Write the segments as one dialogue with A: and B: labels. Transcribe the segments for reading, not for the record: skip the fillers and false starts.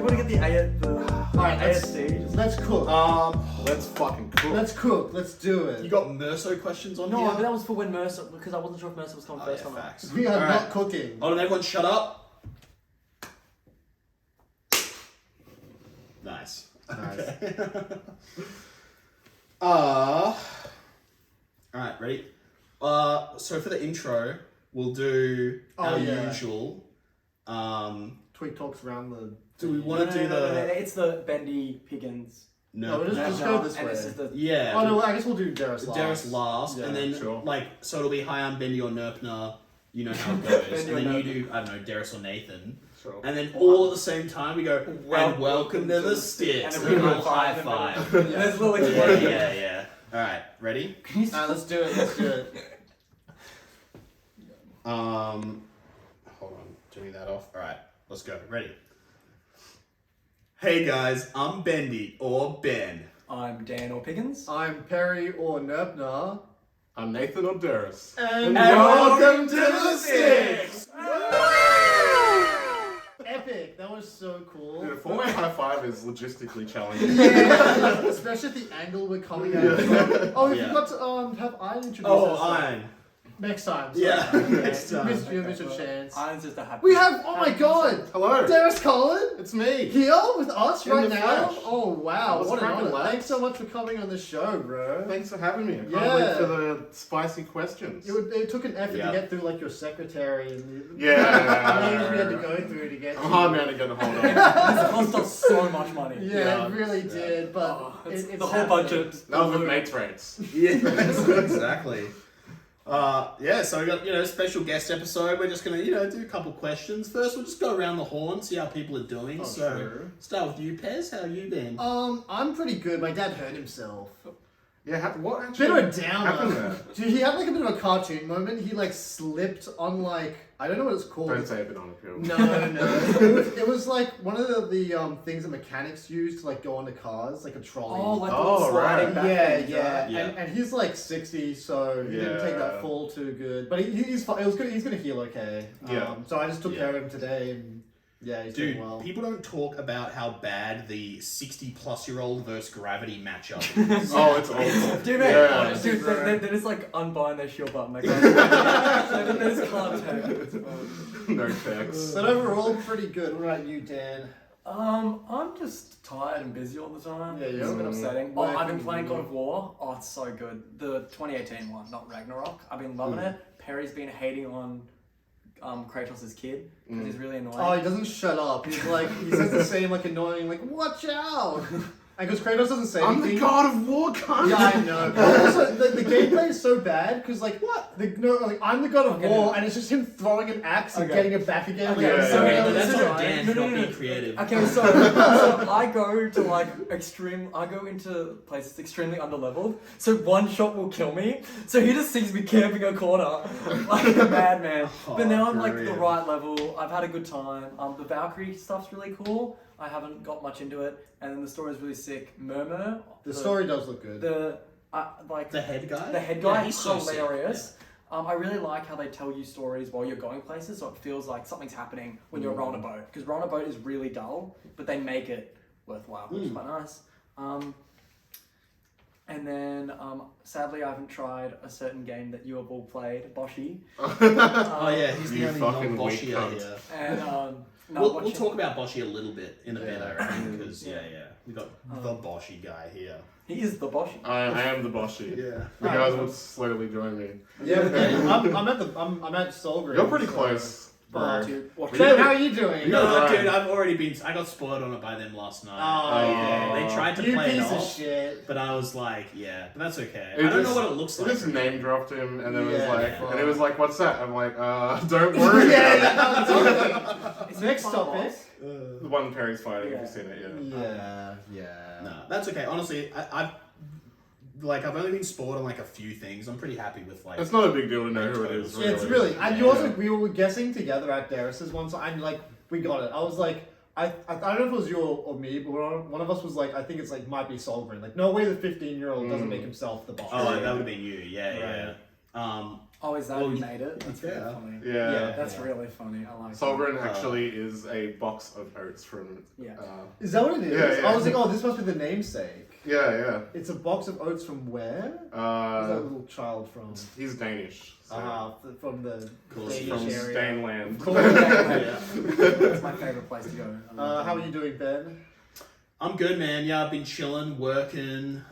A: want to get the A at the
B: Alright,
A: ASC.
B: let's cook.
C: Let's fucking cook.
B: Let's cook. Let's do it.
C: You got Merso questions on
A: No,
C: here?
A: but that was for when Mercer, because I wasn't sure if Mercer was coming first or not.
C: Facts.
B: We are
C: All
B: not
C: right.
B: cooking.
C: Hold on, everyone, shut up. Nice.
B: Nice.
C: Okay. All right, ready? So for the intro, we'll do our usual.
B: Tweet talks around the.
C: Do we want to do the?
A: It's the Bendy Piggins.
B: No, just go this
A: and
B: way.
A: this is the
C: Yeah.
B: Oh no, I guess we'll do Derris last.
C: Derris last,
B: Yeah,
C: and then
B: sure.
C: so it'll be hi, I'm Bendy or Nerpner. You know how it goes,
A: Bendy
C: and
A: or
C: then you
A: Nerpner.
C: do I don't know Derris or Nathan,
B: Sure.
C: and then all at the same time we go and welcome to the sticks,
A: and
C: and
A: then
C: we
A: we
C: all
A: high
C: high
A: five.
C: five.
A: There's little
C: Yeah,
A: explosion.
C: yeah. All right, ready?
B: Alright, let's do it. Let's do it.
C: Hold on, turning that off. All right, let's go. Ready? Hey guys, I'm Bendy or Ben.
A: I'm Dan or Piggins.
B: I'm Perry or Nerpner.
D: I'm Nathan or Derris.
B: And
C: welcome to the Sticks!
B: Epic! That was so cool.
D: Dude, a four-way high five is logistically challenging.
B: Yeah, especially at the angle we're coming at. Oh, we
C: Yeah.
B: forgot to have Ian introduce
C: Oh,
B: us.
C: Iron.
B: Next time.
C: Yeah,
B: Okay.
C: next time.
B: Missed you, missed your chance.
A: Iron's just a happy.
B: We have, oh my god!
D: Hello.
B: Derris Kharlan
D: It's me.
B: here with us
D: In
B: right
D: the
B: now.
D: flesh.
B: Oh wow,
D: What's
B: what an
D: cracking,
B: honor.
D: lads?
B: Thanks so much for coming on the show, bro.
D: Thanks for having me. I can't
B: Yeah.
D: wait for the spicy questions.
B: It took an effort
C: Yeah.
B: to get through like your secretary and the
D: Yeah.
B: names we had to go through to get
D: I'm
B: to
D: a hard
B: you.
D: man to get a hold of.
A: This cost us so much money.
B: Yeah,
C: Yeah.
B: it really did, but
A: Oh,
B: it's
A: the whole
B: happening.
A: budget.
D: That was with mates rates.
C: Yeah, exactly. Yeah, so we got, special guest episode. We're just gonna, do a couple questions. First, we'll just go around the horn, see how people are doing.
B: Oh,
C: so,
B: sure.
C: start with you, Pez. How you been?
B: I'm pretty good. My dad hurt himself.
D: Yeah, what actually
B: Bit of a
D: happened
B: downer.
D: there?
B: Dude, he had like a bit of a cartoon moment. He like slipped on like I don't know what it's called.
D: Don't say a banana peel.
B: No. It was like one of the things that mechanics use to like go onto cars, like a trolley.
A: Oh, like
D: Oh,
A: the sliding
D: right.
A: back
B: yeah,
A: things,
B: yeah.
A: right?
C: Yeah.
B: And he's like 60, so he didn't take that
D: Yeah.
B: fall too good. But he's fine. It was good. He's gonna heal okay.
D: Yeah.
B: So I just took
C: Yeah.
B: care of him today, and yeah, he's
C: Dude,
B: doing well.
C: people don't talk about how bad the 60-plus-year-old versus Gravity matchup is.
D: Oh, it's awful.
A: Dude,
D: Yeah.
A: mate, dude, they just like unbind their shield button. Like, they just can't take it.
D: No checks.
B: But overall, pretty good. What about you, Dan?
A: I'm just tired and busy all the time.
B: Yeah, yeah.
A: It's a bit upsetting. Oh, I've been
B: Working.
A: playing God of War. Oh, it's so good. The 2018 one, not Ragnarok. I've been loving it. Perry's been hating on Kratos' kid because he's really annoying.
B: Oh, he doesn't shut up. He's like, he says the same like annoying, like watch out. And because Kratos doesn't say
D: I'm
B: anything.
D: the god of war, cunt.
B: Yeah, I know. But also, the gameplay is so bad because like what? I'm the god of
A: Okay.
B: war, and it's just him throwing an axe and
A: Okay.
B: getting it back again.
A: Okay,
B: like,
A: so
B: so
D: yeah,
B: many
C: That's
B: times.
C: not Dan for
A: No,
C: not
A: no,
C: being
A: no.
C: creative.
A: Okay, so I go to like I go into places extremely underleveled, so one shot will kill me. So he just sees me camping a corner like a madman. But now I'm like the
D: brilliant.
A: right level. I've had a good time. The Valkyrie stuff's really cool. I haven't got much into it, and then the story's really sick. Murmur,
B: The story does look good.
A: the like
C: The head guy?
A: the head guy
C: Yeah, he's
A: is
C: so sick,
A: hilarious. I really like how they tell you stories while you're going places, so it feels like something's happening when you're rowing a boat. Because rowing a boat is really dull, but they make it worthwhile, which is quite nice. And then, sadly, I haven't tried a certain game that you have all played, Boshi.
C: Oh yeah, he's the
D: You
C: only
D: fucking
C: non-Boshi
D: weak cunt.
C: here.
A: And no,
C: We'll
A: watching-
C: talk about Boshi a little bit in a bit,
B: Yeah.
C: I reckon, because we got the Boshi guy here.
A: He is the Boshi.
D: I am the bossy.
C: Yeah.
D: You guys will slowly join me.
B: Yeah, I'm at Solgrave.
D: You're pretty
B: so-
D: close, bro.
A: Dude, watch
B: Jay, how are you doing?
D: You
C: No,
D: got
C: dude,
D: Ryan.
C: I got spoiled on it by them last night.
B: Oh,
C: yeah. They tried to
B: You
C: play it
B: piece of
C: off,
B: shit.
C: but I was like, yeah, but that's okay.
D: It
C: I don't know
D: just-
C: what it looks
D: It
C: like.
D: just name dropped him, and then
B: Yeah,
D: and it was like, "What's that?" I'm like, don't worry.
B: Yeah,
D: about it."
B: yeah,
A: Is he
B: Next
A: the
B: topic.
A: boss?
D: The one Perry's fighting.
A: Yeah.
D: If you've seen it, yeah.
B: Yeah.
C: No, that's okay. Honestly, I've only been spoiled on like a few things. I'm pretty happy with like.
D: It's not a big deal to know who it is.
B: Yeah, it's really. And you
C: Yeah.
B: also, we were guessing together at Derris's once, and like we got it. I was like, I don't know if it was you or me, but one of us was like, I think it's like might be Solgren. Like, no way the 15-year-old doesn't make himself the boss.
C: Oh, that would have been you. Yeah, yeah.
B: Right.
A: Oh, is that
C: Well,
A: who made it? That's really
C: yeah.
A: funny.
D: Yeah.
A: That's really funny. I like
D: Sovereign actually is a box of oats from.
A: Yeah.
B: Is that what it is?
D: Yeah, yeah.
B: I was like, oh, this must be the namesake.
D: Yeah.
B: It's a box of oats from where? Where's that
D: Uh,
B: little child from?
D: he's Danish. So.
B: From the
C: course,
B: Danish
D: From
B: area.
D: Stainland.
A: Cool. That's my favorite place to go.
B: How are you doing, Ben?
C: I'm good, man. Yeah, I've been chilling, working,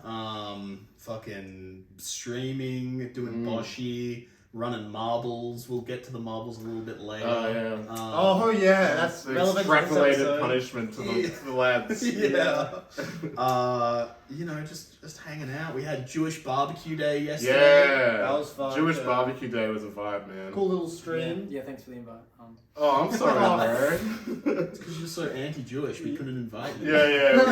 C: fucking streaming, doing Boshi, running marbles. We'll get to the marbles a little bit later.
D: Yeah.
B: Oh yeah, that's
D: The
B: relevant to this
D: extrapolated
B: episode.
D: punishment to the lads.
C: Yeah. You know, just hanging out. We had Jewish barbecue day yesterday.
D: Yeah.
B: That was fun,
D: Jewish
B: yeah.
D: barbecue day was a vibe, man.
B: Cool little stream.
A: Yeah, thanks for the invite.
D: Oh, I'm sorry, bro.
C: It's because you're so anti-Jewish, we couldn't invite you.
D: Yeah.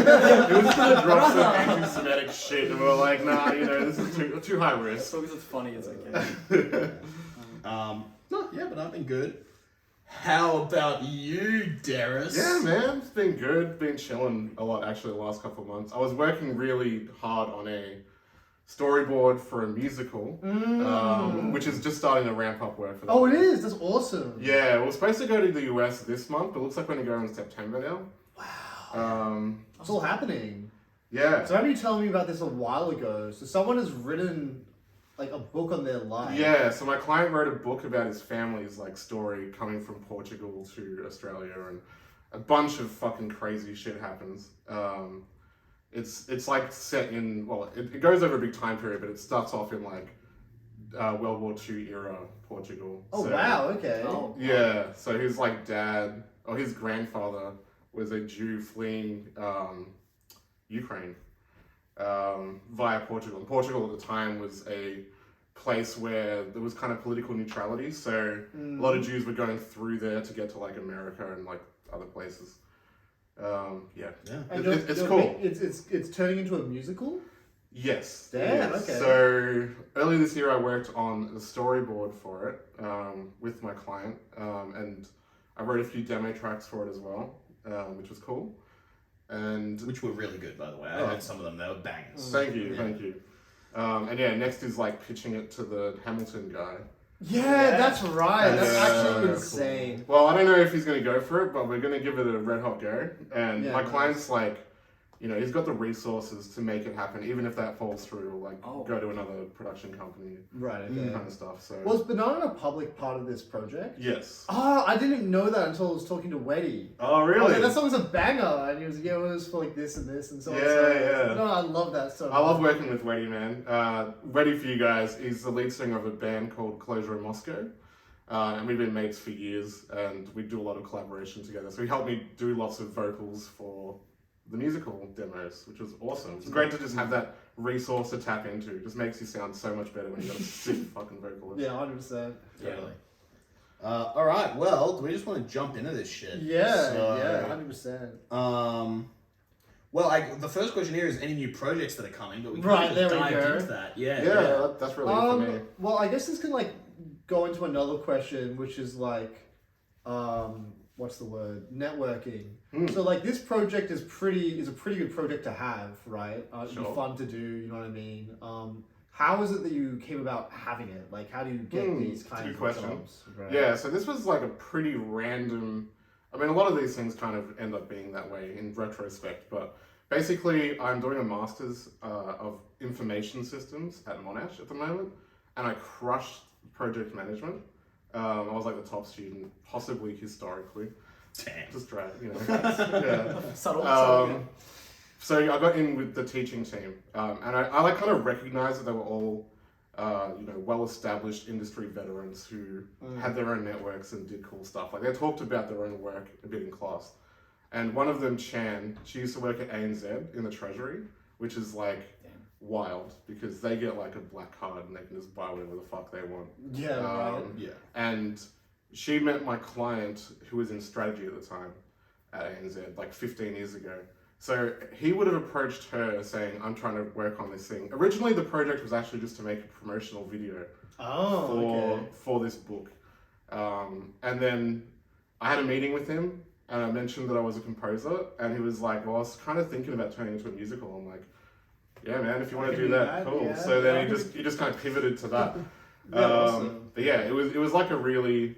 D: It was gonna drop some anti-Semitic shit, and we were like, nah, this is too high
A: As
D: risk.
A: long as it's funny, it's okay.
C: No, yeah, but I've been good. How about you, Derris?
D: Yeah, man, it's been good. Been chilling a lot actually the last couple of months. I was working really hard on a storyboard for a musical, which is just starting to ramp up work for that.
B: Oh, it is. That's awesome.
D: Yeah, we were supposed to go to the US this month, but it looks like we're going to go in September now.
B: Wow. It's all happening.
D: Yeah.
B: So I remember you telling me about this a while ago. So someone has written like a book on their life.
D: Yeah, so my client wrote a book about his family's like story coming from Portugal to Australia, and a bunch of fucking crazy shit happens. It's like set in, well, it goes over a big time period, but it starts off in like World War II era Portugal.
B: Oh
D: So,
B: wow. Okay.
A: Oh.
D: Yeah, so his like dad or his grandfather was a Jew fleeing Ukraine via Portugal. And Portugal at the time was a place where there was kind of political neutrality, so a lot of Jews were going through there to get to like America and like other places. Yeah.
B: And
D: It's cool.
B: It's turning into a musical.
D: Yes.
B: Damn,
D: yes.
B: okay.
D: So earlier this year, I worked on the storyboard for it with my client, and I wrote a few demo tracks for it as well, which was cool. And
C: Which were really good, by the way. I heard some of them. They were bangers.
D: thank you. And yeah, next is like pitching it to the Hamilton guy.
B: Yeah, that's right. That's
D: Yeah.
B: actually
D: Cool.
B: insane.
D: Well, I don't know if he's gonna go for it, but we're gonna give it a red hot go. And
B: Yeah,
D: my
B: nice.
D: client's like, he's got the resources to make it happen, even if that falls through, or like
A: Oh.
D: go to another production company,
B: Right. Okay.
D: kind of stuff. So
B: Was Banana a public part of this project?
D: yes.
B: Oh, I didn't know that until I was talking to Weddy.
D: Oh
B: I was
D: really?
B: like, that song's a banger, and he was like, yeah, it was for like this and this and so on.
D: Yeah,
B: so
D: yeah.
B: No, I love that song.
D: I love working with Weddy, man. Weddy, for you guys, he's the lead singer of a band called Closure in Moscow. And we've been mates for years, and we do a lot of collaboration together. So he helped me do lots of vocals for the musical demos, which was awesome. It's great to just have that resource to tap into. It just makes you sound so much better when you got a sick fucking vocalist.
B: Yeah, 100%.
C: Totally. All right. Well, do we just want to jump into this shit?
B: Yeah,
C: So,
B: yeah, 100%.
C: Well, the first question here is any new projects that are coming, but we
B: Right,
C: can't
B: there we
C: dive
B: go.
C: into that. Yeah.
D: That's really it for me.
B: Well, I guess this can like go into another question, which is like, what's the word? Networking. So like this project is a pretty good project to have, right? It'd be
D: Sure.
B: fun to do. You know what I mean? How is it that you came about having it? Like, how do you get these
D: That's a
B: kinds
D: good
B: of
D: question.
B: jobs? Right?
D: Yeah, so this was like a pretty random. I mean, a lot of these things kind of end up being that way in retrospect, but basically, I'm doing a master's of information systems at Monash at the moment, and I crushed project management. I was like the top student, possibly historically.
C: Damn.
D: Just drag, yeah.
A: Subtle.
D: So I got in with the teaching team, and I like kind of recognized that they were all, well-established industry veterans who had their own networks and did cool stuff. Like they talked about their own work a bit in class, and one of them, Chan, she used to work at ANZ in the Treasury, which is like wild because they get like a black card and they can just buy whatever the fuck they want.
B: Yeah. Right.
C: Yeah.
D: And she met my client who was in strategy at the time at ANZ, like 15 years ago. So he would have approached her saying, I'm trying to work on this thing. Originally, the project was actually just to make a promotional video for this book. And then I had a meeting with him and I mentioned that I was a composer and he was like, well, I was kind of thinking about turning into a musical. I'm like, yeah, man, if you want to do that, cool.
B: Yeah,
D: so then he just kind of pivoted to that.
B: Yeah, awesome.
D: But yeah, it was like a really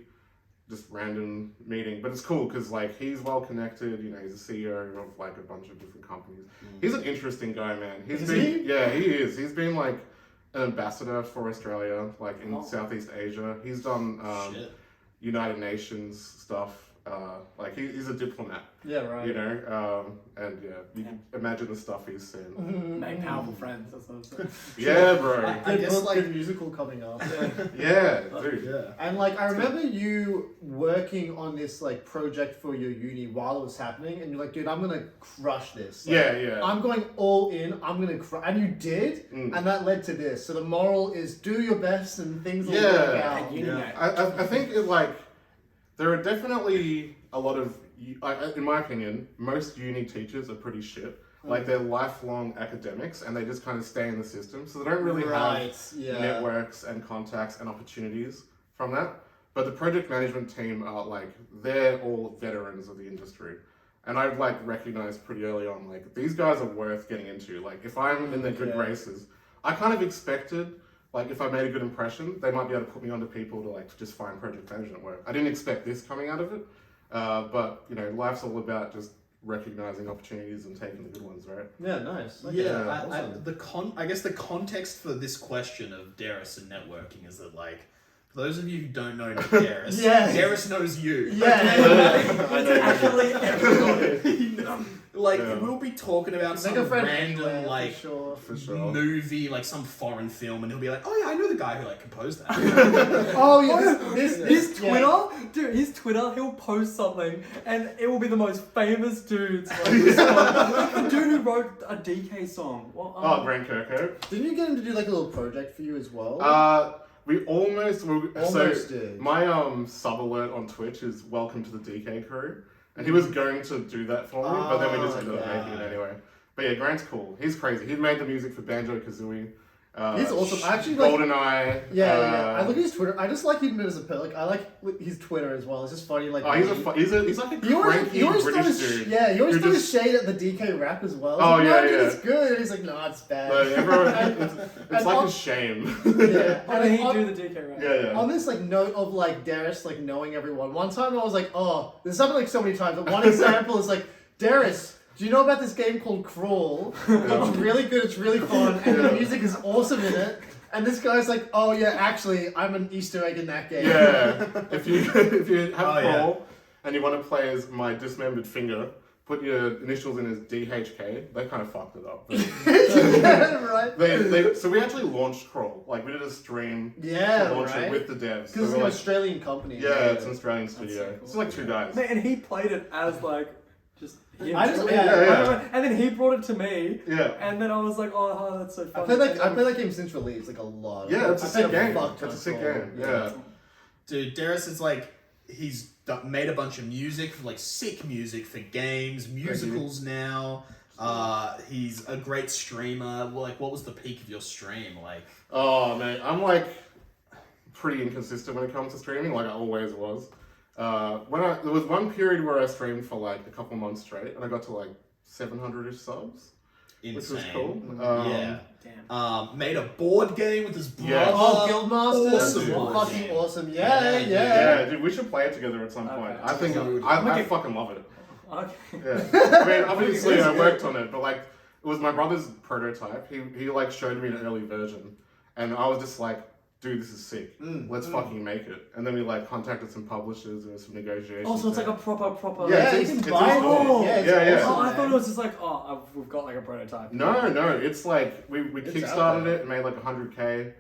D: just random meeting, but it's cool because like he's well connected. You know, he's a CEO of like a bunch of different companies. He's an interesting guy, man.
B: Is he?
D: Yeah, he is. He's been like an ambassador for Australia, like in
A: Oh.
D: Southeast Asia. He's done
C: Shit.
D: United Nations stuff. Like he's a diplomat,
B: Yeah, right.
D: you know. And yeah, you can imagine the stuff he's seen.
A: Make powerful friends. That's what I'm saying.
D: Yeah, bro.
C: I guess,
B: Good,
C: like-
B: good musical coming up.
D: Yeah, dude.
C: Yeah.
B: And like I remember you working on this like project for your uni while it was happening, and you're like, dude, I'm gonna crush this. Like,
D: Yeah.
B: I'm going all in. I'm gonna and you did,
D: Mm.
B: and that led to this. So the moral is do your best, and things will
D: Yeah.
B: work out.
A: And uni, mate.
D: I think it like there are definitely a lot of in my opinion most uni teachers are pretty shit. Like they're lifelong academics and they just kind of stay in the system, so they don't really have
B: Yeah.
D: networks and contacts and opportunities from that. But the project management team are like they're all veterans of the industry. And I've like recognized pretty early on, like these guys are worth getting into. Like if I'm in their good
B: Yeah.
D: graces, I kind of expected, like if I made a good impression, they might be able to put me onto people to like just find project management work. I didn't expect this coming out of it, but you know, life's all about just recognizing opportunities and taking the good ones, right?
B: Yeah, nice. Okay,
C: Yeah,
B: awesome.
C: I guess the context for this question of Derris and networking is that, like, for those of you who don't know Derris,
B: Yeah.
C: Derris knows you.
A: Actually, everybody.
C: Like,
D: Yeah.
C: we'll be talking about
B: Make
C: some
B: a friend
C: random,
B: anywhere,
C: like,
B: for sure.
D: For sure.
C: movie, like some foreign film, and he'll be like, "Oh yeah, I know the guy who like composed that."
B: Oh yeah, this
A: His
B: yeah.
A: Twitter, dude, his Twitter, he'll post something and it will be the most famous dudes. Like, this one, the dude who wrote a DK song. Well,
D: Oh, Grant Kirkhope.
B: Didn't you get him to do like a little project for you as well?
D: We almost
B: Almost did.
D: My sub alert on Twitch is welcome to the DK crew, and he was going to do that for me, but then we just ended up making it anyway. But yeah, Grant's cool. He's crazy. He made the music for Banjo Kazooie.
B: He's awesome. I actually like.
D: GoldenEye.
B: Yeah. I look at his Twitter. I just like him as a like. I like his Twitter as well. It's just funny. Like.
D: Oh, he's like a
B: He always,
D: cranky
B: he always
D: British
B: throws,
D: dude.
B: yeah, he always
D: who
B: throws
D: just-
B: shade at the DK rap as well. He's
D: Oh,
B: like,
D: yeah,
B: no, dude,
D: yeah.
B: it's good. And he's like, no, it's bad.
D: But everyone,
B: And-
D: it's
B: and
D: like
B: on-
D: a shame.
B: Yeah.
A: Why did
B: And
A: he
B: on,
A: do the DK rap?
D: yeah.
B: on this like note of like Derris like knowing everyone, one time I was like, oh, this happened like so many times. But one example is like, Derris, do you know about this game called Crawl? It's really good. It's really fun, and the music is awesome in it. And this guy's like, oh yeah, actually, I'm an Easter egg in that game.
D: Yeah. If you have
C: Oh, yeah.
D: Crawl and you want to play as my dismembered finger, put your initials in as DHK. They kind of fucked it up. But
B: Yeah, right.
D: so we actually launched Crawl. Like we did a stream
B: Yeah,
D: to launch
B: right.
D: it with the devs. So
B: Because it's
D: we're
B: an
D: like,
B: Australian company.
D: yeah, it's an Australian studio.
A: so cool.
D: It's like two guys.
A: Man, and he played it as like just him.
B: I just-
D: yeah.
A: And then he brought it to me,
D: Yeah.
A: and then I was like, oh, that's so
B: I
A: funny.
B: played that game since release, like a lot.
D: Yeah, it's a
B: I played
D: sick game.
B: fuck ton
D: It's a
B: of
D: sick
B: Crawl.
D: game. Yeah.
C: Dude, Derris is like, he's made a bunch of music, like sick music for games, musicals now. He's a great streamer. Like, what was the peak of your stream? Like,
D: Oh man, I'm like pretty inconsistent when it comes to streaming, like I always was. There was one period where I streamed for like a couple months straight, and I got to like 700-ish subs,
C: insane.
D: which was cool.
C: Yeah.
A: Damn.
C: Made a board game with his brother.
D: Yeah.
B: Oh, Guildmasters,
C: Awesome
D: board
B: fucking
C: game.
B: awesome. Yeah.
D: Yeah, dude, we should play it together at some
A: Okay.
D: point. I think
C: Dude.
D: I fucking love it.
A: Okay.
D: Yeah, I mean, obviously
B: It's
D: I
B: good.
D: worked on it, but like it was my brother's prototype. He like showed me an early version, and I was just like, dude, this is sick. Let's fucking make it. And then we like contacted some publishers and some negotiations.
A: Oh, so it's like
D: there.
A: a proper.
D: Yeah,
B: Yeah,
D: it's
B: you
D: in-
B: can
D: it's
B: buy
D: in store.
B: it. Yeah, it's
D: Yeah, yeah.
A: Oh,
B: awesome,
A: I thought it
B: man.
A: was just like, we've got like a prototype.
D: No, it's like we
B: It's out
D: kickstarted
B: there.
D: it and made like 100K.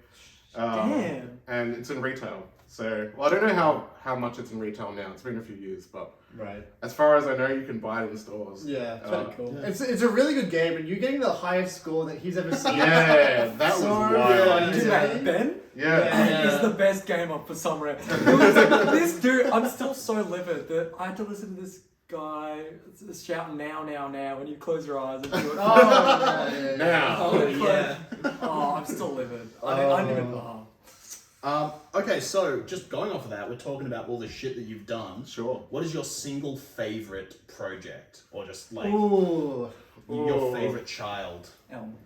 A: Damn.
D: And it's in retail. So, well, I don't know how much it's in retail now. It's been a few years, but
B: Right.
D: as far as I know, you can buy it in stores.
B: Yeah.
A: It's pretty cool.
B: It's a really good game, and you're getting the highest score that he's ever seen.
D: Yeah, that was
B: So
D: wild.
B: good.
A: Dude, man, Ben
D: Yeah.
B: Yeah.
A: is the best gamer for some reason. This dude, I'm still so livid that I had to listen to this guy shout now, and you close your eyes and do it.
B: Oh, yeah.
D: Now.
C: Oh, yeah.
A: Oh, I'm still livid. I didn't even. Oh.
C: Okay, so just going off of that, we're talking about all the shit that you've done.
D: Sure.
C: What is your single favorite project, or just like
B: Ooh.
C: your
D: Ooh.
C: favorite child?
A: Elm.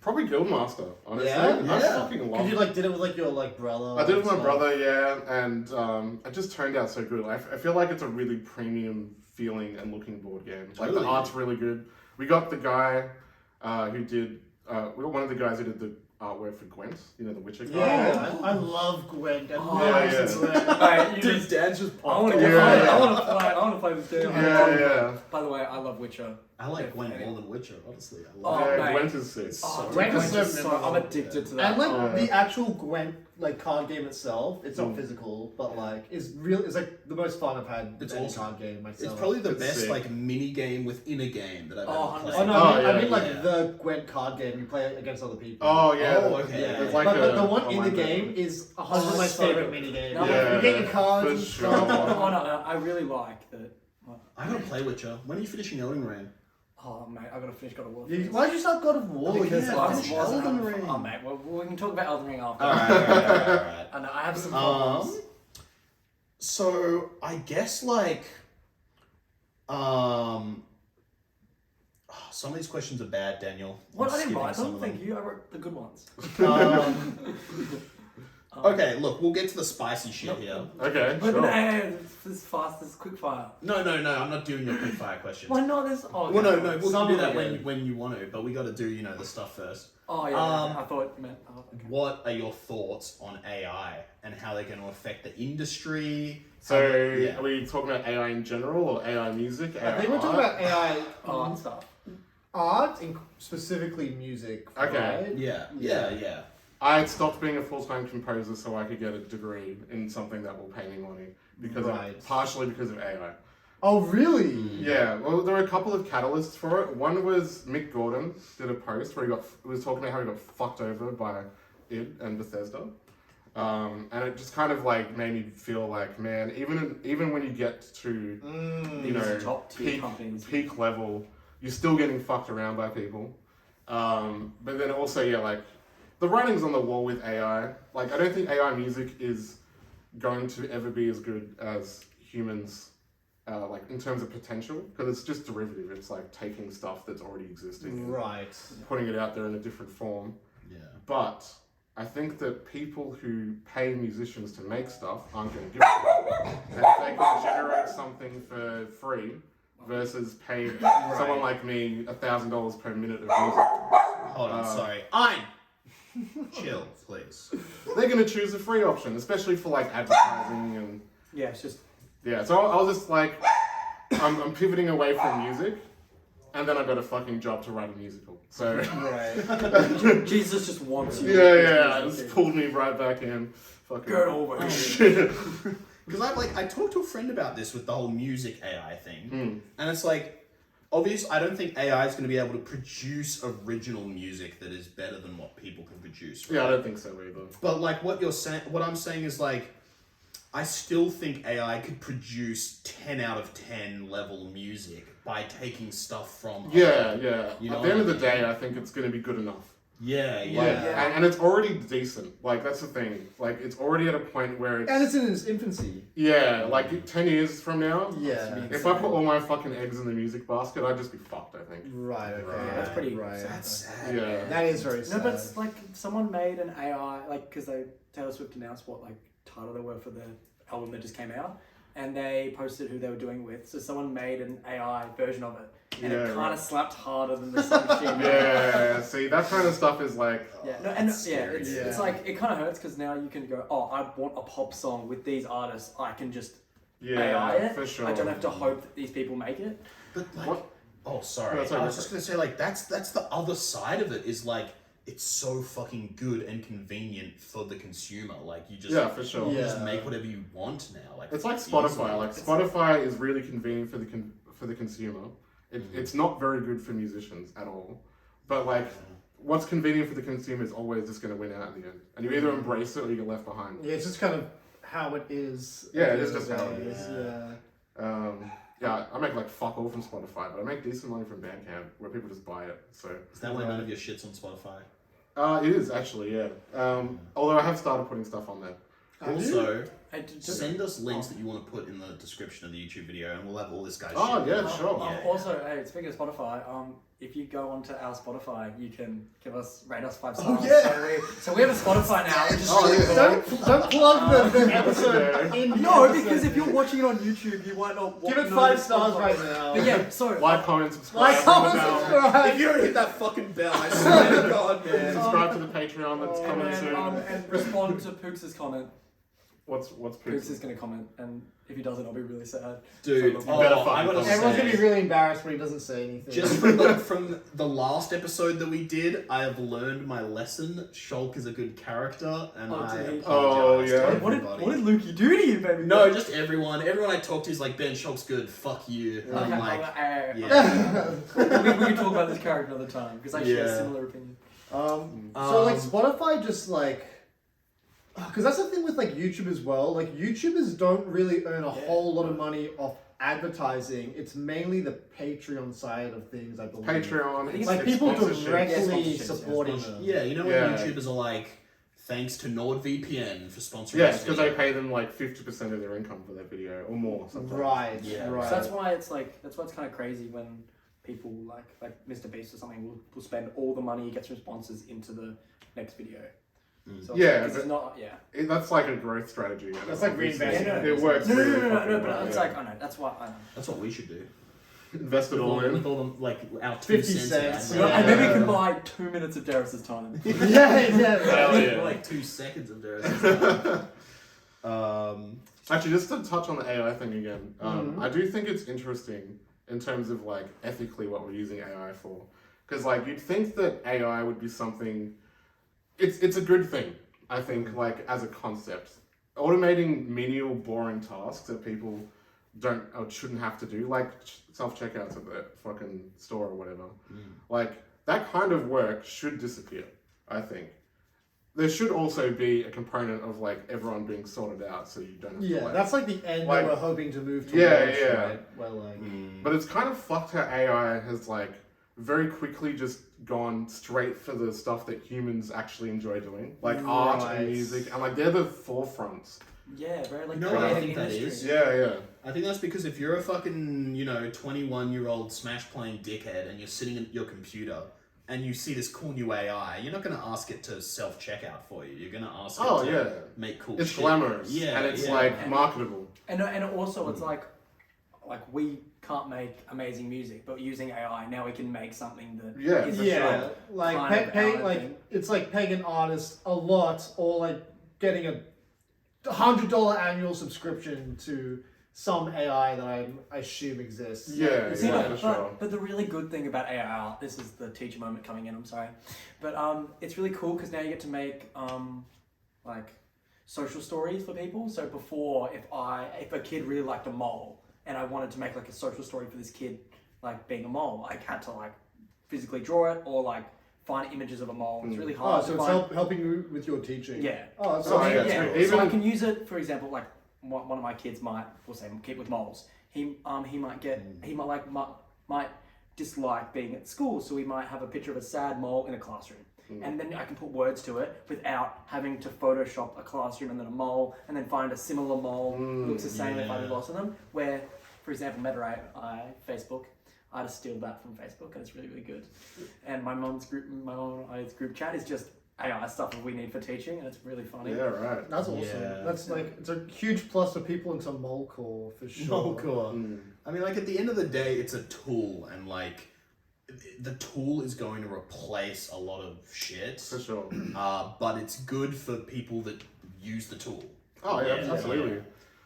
D: Probably Guildmaster, honestly.
B: Yeah?
D: I
C: Yeah.
D: fucking love
B: Because
D: it.
B: you like did it with like your like brother.
D: I did it with my
B: and stuff.
D: brother, yeah, and it just turned out so good. I feel like it's a really premium feeling and looking board game. Like
C: Totally.
D: the art's really good. We got the guy who did. We got one of the guys who did the artwork for Gwent. You know, the Witcher guy.
B: Yeah, I love Gwent. I've
A: Oh,
B: never
D: yeah.
B: seen Gwent.
A: Mate, you
C: Dude,
A: just,
C: Dad's just
A: I want
C: popped
A: to
C: off.
D: Yeah, yeah.
A: I want to play this game.
D: Yeah.
A: By the way, I love Witcher.
C: I like Gwent more than Witcher, honestly. I
A: Oh,
C: love
D: Yeah,
A: mate.
D: Gwent is sick.
A: Oh,
B: Gwent
A: Gwent
B: is
A: is
B: so
A: so,
B: memorable.
A: I'm addicted to that.
B: And like
D: Oh,
B: the
D: yeah.
B: actual Gwent like card game itself, it's not physical, but like it's like the most fun I've had with
C: It's
B: any
C: awesome.
B: card game myself.
C: It's probably the
D: It's
C: best
D: sick.
C: like mini game within a game that I've
A: Oh,
C: ever
A: 100%.
C: played.
B: Oh no,
D: Oh,
B: I mean,
D: yeah,
B: I mean like
C: yeah.
B: the Gwent card game. You play it against other people.
D: Oh yeah.
C: Oh, okay.
B: Yeah,
D: There's like
B: but
D: a
B: the one in the
D: online
B: game
D: version.
B: is
A: Oh,
B: 100 of my
A: so
B: favorite
A: good.
B: mini games.
A: No,
B: You get your cards
D: for
B: and
D: sure.
B: stuff.
A: Oh no, I really like that.
C: I gotta play Witcher. When are you finishing Elden Ring?
A: Oh mate, I gotta finish God of War.
B: Why did you start God of War?
C: Oh,
B: Because
C: yeah.
A: I
C: finish
A: wasn't
C: Elden
A: having
C: Ring.
A: fun. Oh mate, well, we can talk about Elden Ring after.
C: Alright.
A: I know, I have some problems.
C: So I guess like some of these questions are bad, Daniel.
A: What?
C: I'm
A: I didn't
C: skipping
A: write
C: some
A: them.
C: of them.
A: Thank you. I wrote the good ones.
C: Okay, look, we'll get to the spicy shit here.
D: Okay,
A: But
D: sure.
A: hey, this is fast. This is quick fire.
C: No, I'm not doing your quick fire questions.
A: Why not this? Oh,
C: Well,
A: okay.
C: no, we'll
B: Some
C: do
B: of
C: that
B: it.
C: when you want to, but we got to do the stuff first.
A: Oh yeah. I thought you meant. Oh, okay.
C: What are your thoughts on AI and how they're going to affect the industry?
D: So,
C: Yeah.
D: are we talking about AI in general or AI music? AI
B: I think we're talking
D: art?
B: about AI
A: Art stuff.
B: art and specifically music.
D: Okay.
B: Right?
C: Yeah.
D: I stopped being a full-time composer so I could get a degree in something that will pay me money partially because of AI.
B: Oh really?
D: Yeah, well, there were a couple of catalysts for it. One was Mick Gordon did a post where he was talking about how he got fucked over by id and Bethesda, and it just kind of like made me feel like, man, even when you get to
A: These top tier companies.
D: peak level, you're still getting fucked around by people. But then also, yeah, like the writing's on the wall with AI. Like, I don't think AI music is going to ever be as good as humans. Like in terms of potential, because it's just derivative. It's like taking stuff that's already existing and
B: Right.
D: putting it out there in a different form.
C: Yeah.
D: But I think that people who pay musicians to make stuff aren't going to give a shit. And if they can generate something for free versus pay someone like me $1,000 per minute of music,
C: Hold on, sorry. Chill, please.
D: they're going to choose the free option, especially for like advertising and
A: Yeah, it's just.
D: yeah. So I was just like, I'm pivoting away from music, and then I got a fucking job to write a musical. So
B: Right.
A: Jesus just wants you.
D: yeah, it just pulled me right back in. Fucking
A: Go over here.
D: shit.
C: Because I talked to a friend about this with the whole music AI thing, and it's like, obviously, I don't think AI is going to be able to produce original music that is better than what people can produce. Right?
D: Yeah, I don't think so either.
C: But like what I'm saying is like, I still think AI could produce 10 out of 10 level music by taking stuff from.
D: Yeah, yeah.
C: You know
D: At the end of
C: what
D: the
C: I mean?
D: day, I think it's going to be good enough.
C: Yeah.
D: Like,
A: Yeah.
D: and it's already decent. Like, that's the thing. Like, it's already at a point where it's...
B: And it's in its infancy.
D: Yeah, like 10 years from now,
B: Yeah.
D: if I put all my fucking eggs in the music basket, I'd just be fucked, I think.
B: Right. Okay.
C: Right.
A: That's pretty
B: Right.
A: sad.
C: That's sad.
D: Yeah.
B: That is very
A: No,
B: sad.
A: but it's like someone made an AI, like, because Taylor Swift announced what like title they were for the album that just came out, and they posted who they were doing with. So someone made an AI version of it, and it
D: Yeah,
A: kind of slapped harder than the song she made.
D: Yeah, see, that kind of stuff is like...
A: Yeah, no, and
C: That's scary.
A: it's like it kind of hurts because now you can go, oh, I want a pop song with these artists. I can just
D: Yeah,
A: AI it.
D: for sure.
A: I don't have to hope that these people make it.
C: But like,
D: What?
C: oh sorry,
D: That's
C: I
D: okay.
C: was just gonna say like that's the other side of it is like it's so fucking good and convenient for the consumer. Like you just
D: Yeah, for sure.
C: you just
B: Yeah.
C: make whatever you want now. Like
D: It's like
C: easily.
D: Spotify. Like Spotify is really convenient for the consumer. It's not very good for musicians at all. But like, what's convenient for the consumer is always just going to win out in the end. And you either embrace it or you get left behind.
B: Yeah, it's just kind of how it is.
D: Yeah,
B: at
D: it
B: the
D: is
B: end of
D: just
B: the
D: how it
B: day.
D: is.
B: Yeah.
D: Yeah, I make like fuck all from Spotify, but I make decent money from Bandcamp where people just buy it. So
C: Is that why none of your shit's on Spotify?
D: it is actually, yeah. Although I have started putting stuff on there.
B: Have
C: Also, Send us links that you want to put in the description of the YouTube video, and we'll have all this guy's
D: Oh,
C: shit.
D: yeah, sure.
A: Also, hey, speaking of Spotify, if you go onto our Spotify, you can rate us 5 stars.
B: yeah.
A: So we have a Spotify now, which is
D: Oh,
A: really
D: yeah.
A: cool.
B: Don't plug the episode in the
A: No,
B: episode.
A: because if you're watching it on YouTube, you might not
B: Give it
A: know
B: 5
A: it's
B: stars
A: Spotify.
B: right now.
A: But yeah, so
D: Like, comment, subscribe.
B: Like, comment,
D: ring the bell.
B: subscribe.
C: If you don't hit that fucking bell, I swear to God, man.
D: Subscribe to the Patreon that's coming
A: and,
D: soon.
A: and respond to Pooks' comment.
D: What's
A: Pooks
D: Pooks?
A: is going to comment, and if he doesn't, I'll be really sad.
C: Dude,
A: So,
D: better
C: I
D: fucking
C: gotta
D: comment.
B: Everyone's
C: say,
B: gonna be really embarrassed when he doesn't say anything.
C: just from the last episode that we did, I have learned my lesson. Shulk is a good character, and
A: Oh,
C: I
A: did he?
C: apologize
D: Oh, yeah.
C: to
A: What
C: everybody.
A: did Lukey do to you, baby?
C: No, just everyone. Everyone I talk to is like, Ben, Shulk's good. Fuck you.
A: Okay,
C: I'm like,
A: yeah.
C: yeah.
A: we can talk about this character another time because I share a
C: Yeah.
A: similar opinion.
B: So like Spotify just like, because that's the thing with like YouTube as well. Like YouTubers don't really earn a whole lot of money off advertising. It's mainly the Patreon side of things, I believe.
D: Patreon.
A: It's
B: Like people
D: sponsorships.
B: directly
A: Yeah,
B: supporting
A: sponsorships.
B: them.
C: Yeah, you know when
D: Yeah.
C: YouTubers are like, thanks to NordVPN for sponsoring
D: Yes,
C: this
D: because they
C: video.
D: pay them like 50% of their income for their video or more sometimes.
B: Right.
C: Yeah.
B: Right.
A: So that's why it's kind of crazy when people like Mr. Beast or something will spend all the money he gets from sponsors into the next video. So
D: Yeah,
A: it's
D: but-
A: not
D: That's like a growth strategy. and
B: That's like
D: obviously
B: reinvesting.
A: Yeah,
D: It works
A: No,
D: really fucking
A: but
D: well,
A: it's
D: yeah.
A: like I know that's why I know.
C: That's what we should do.
D: Invest it all
C: With
D: in.
C: all them, like, our 2
B: 50
C: cents.
B: cents,
C: ad
B: yeah.
A: And maybe we
C: revenue.
A: can buy 2 minutes of Derris's time.
B: yeah,
D: Hell yeah.
C: Like 2 seconds of Derris.
D: Actually, just to touch on the AI thing again, I do think it's interesting in terms of like ethically what we're using AI for, because like you'd think that AI would be something. It's a good thing, I think, like as a concept. Automating menial, boring tasks that people don't or shouldn't have to do, like self-checkouts at the fucking store or whatever. Like that kind of work should disappear, I think. There should also be a component of like everyone being sorted out, so you don't have to
B: Yeah,
D: like,
B: that's like the end
D: like-
B: that we're hoping to move towards.
D: Yeah.
B: Right? Well, like,
D: But it's kind of fucked how AI has like very quickly just gone straight for the stuff that humans actually enjoy doing, like art
B: Right.
D: and music, and like they're the forefronts.
A: Yeah, very like
C: You know what I
A: creative
C: think that
A: industry.
C: is?
D: Yeah.
C: I think that's because if you're a fucking, 21-year-old Smash playing dickhead and you're sitting at your computer and you see this cool new AI, you're not going to ask it to self-checkout for you. You're going to ask it
D: Oh
C: to
D: yeah.
C: make cool
D: It's
C: shit.
D: glamorous.
C: Yeah,
D: And it's
C: yeah.
D: like
A: And-
D: marketable.
A: And also it's like we can't make amazing music, but using AI now we can make something that
D: Yeah,
A: is
D: for
B: yeah,
D: sure.
B: like
A: kind of
B: paying
A: our
B: like
A: thing.
B: it's like paying an artist a lot, or like getting a $100 annual subscription to some AI that I assume exists.
D: Yeah,
A: See,
D: yeah,
A: but,
D: for sure.
A: but the really good thing about AI, this is the teacher moment coming in, I'm sorry, but it's really cool because now you get to make like social stories for people. So before, if a kid really liked a mole and I wanted to make like a social story for this kid like being a mole, I had to like physically draw it or like find images of a mole. It's really
B: Oh,
A: hard
B: so
A: to
B: it's
A: find.
B: helping you with your teaching.
A: Yeah.
B: Oh, that's
A: So,
D: Oh, yeah,
A: yeah,
D: true.
A: so I
D: Even-
A: can use it, for example, like one of my kids might, we'll say, keep with moles. He might dislike being at school, so he might have a picture of a sad mole in a classroom. And then I can put words to it without having to Photoshop a classroom and then a mole, and then find a similar mole that looks the same if I did lots of them. Where, for example, Facebook, I just steal that from Facebook, and it's really, really good. And my mum and I's group chat is just AI stuff that we need for teaching, and it's really funny.
D: Yeah, right.
B: That's awesome.
C: Yeah.
B: That's like it's a huge plus for people into Molecore for sure.
C: Molecore. I mean, like, at the end of the day, it's a tool, and like, the tool is going to replace a lot of shit.
D: For sure.
C: But it's good for people that use the tool.
D: Oh yeah, absolutely.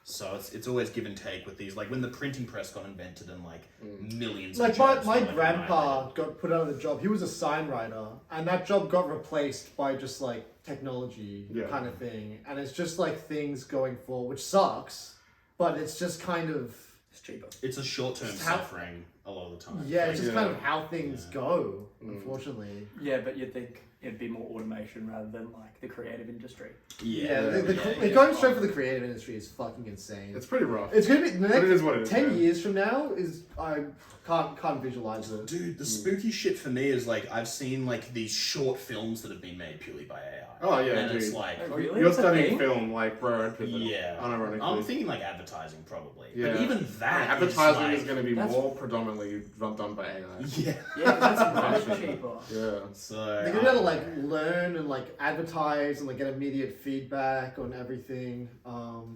C: So it's always give and take with these. Like when the printing press got invented and like millions
B: Like
C: of
B: my
C: jobs were, like,
B: grandpa
C: eliminated.
B: got put out of the job. He was a sign writer, and that job got replaced by just like technology kind of thing. And it's just like things going forward, which sucks, but it's just kind of
A: It's cheaper.
C: It's a short-term
B: How-
C: suffering. a lot of the time.
B: Yeah, it's just
D: Yeah.
B: kind of how things
C: Yeah.
B: go,
D: Mm.
B: unfortunately.
A: Yeah, but you'd think it'd be more automation rather than like the creative industry.
B: Yeah,
C: yeah.
B: going straight for the creative industry is fucking insane.
D: It's pretty rough.
B: It's gonna be the
D: But it
B: next
D: is what it is.
B: 10
D: man.
B: years from now is I can't visualize it.
C: Dude, the spooky shit for me is like I've seen like these short films that have been made purely by AI.
D: Oh yeah,
C: and
D: dude.
C: it's like,
A: Oh, really?
D: You're
A: It's a
D: studying
A: thing?
D: film, like, bro, pivot.
C: yeah,
D: Unironically.
C: I'm thinking like advertising probably, but
D: Yeah.
C: even that
D: Advertising
C: is,
D: is
C: like,
D: going to be
A: That's-
D: more predominantly done by AI.
C: yeah.
A: Yeah, 'cause that's much
D: Definitely.
A: cheaper.
D: Yeah.
C: So
B: They're gonna be able to like learn and like advertise and like get immediate feedback on everything.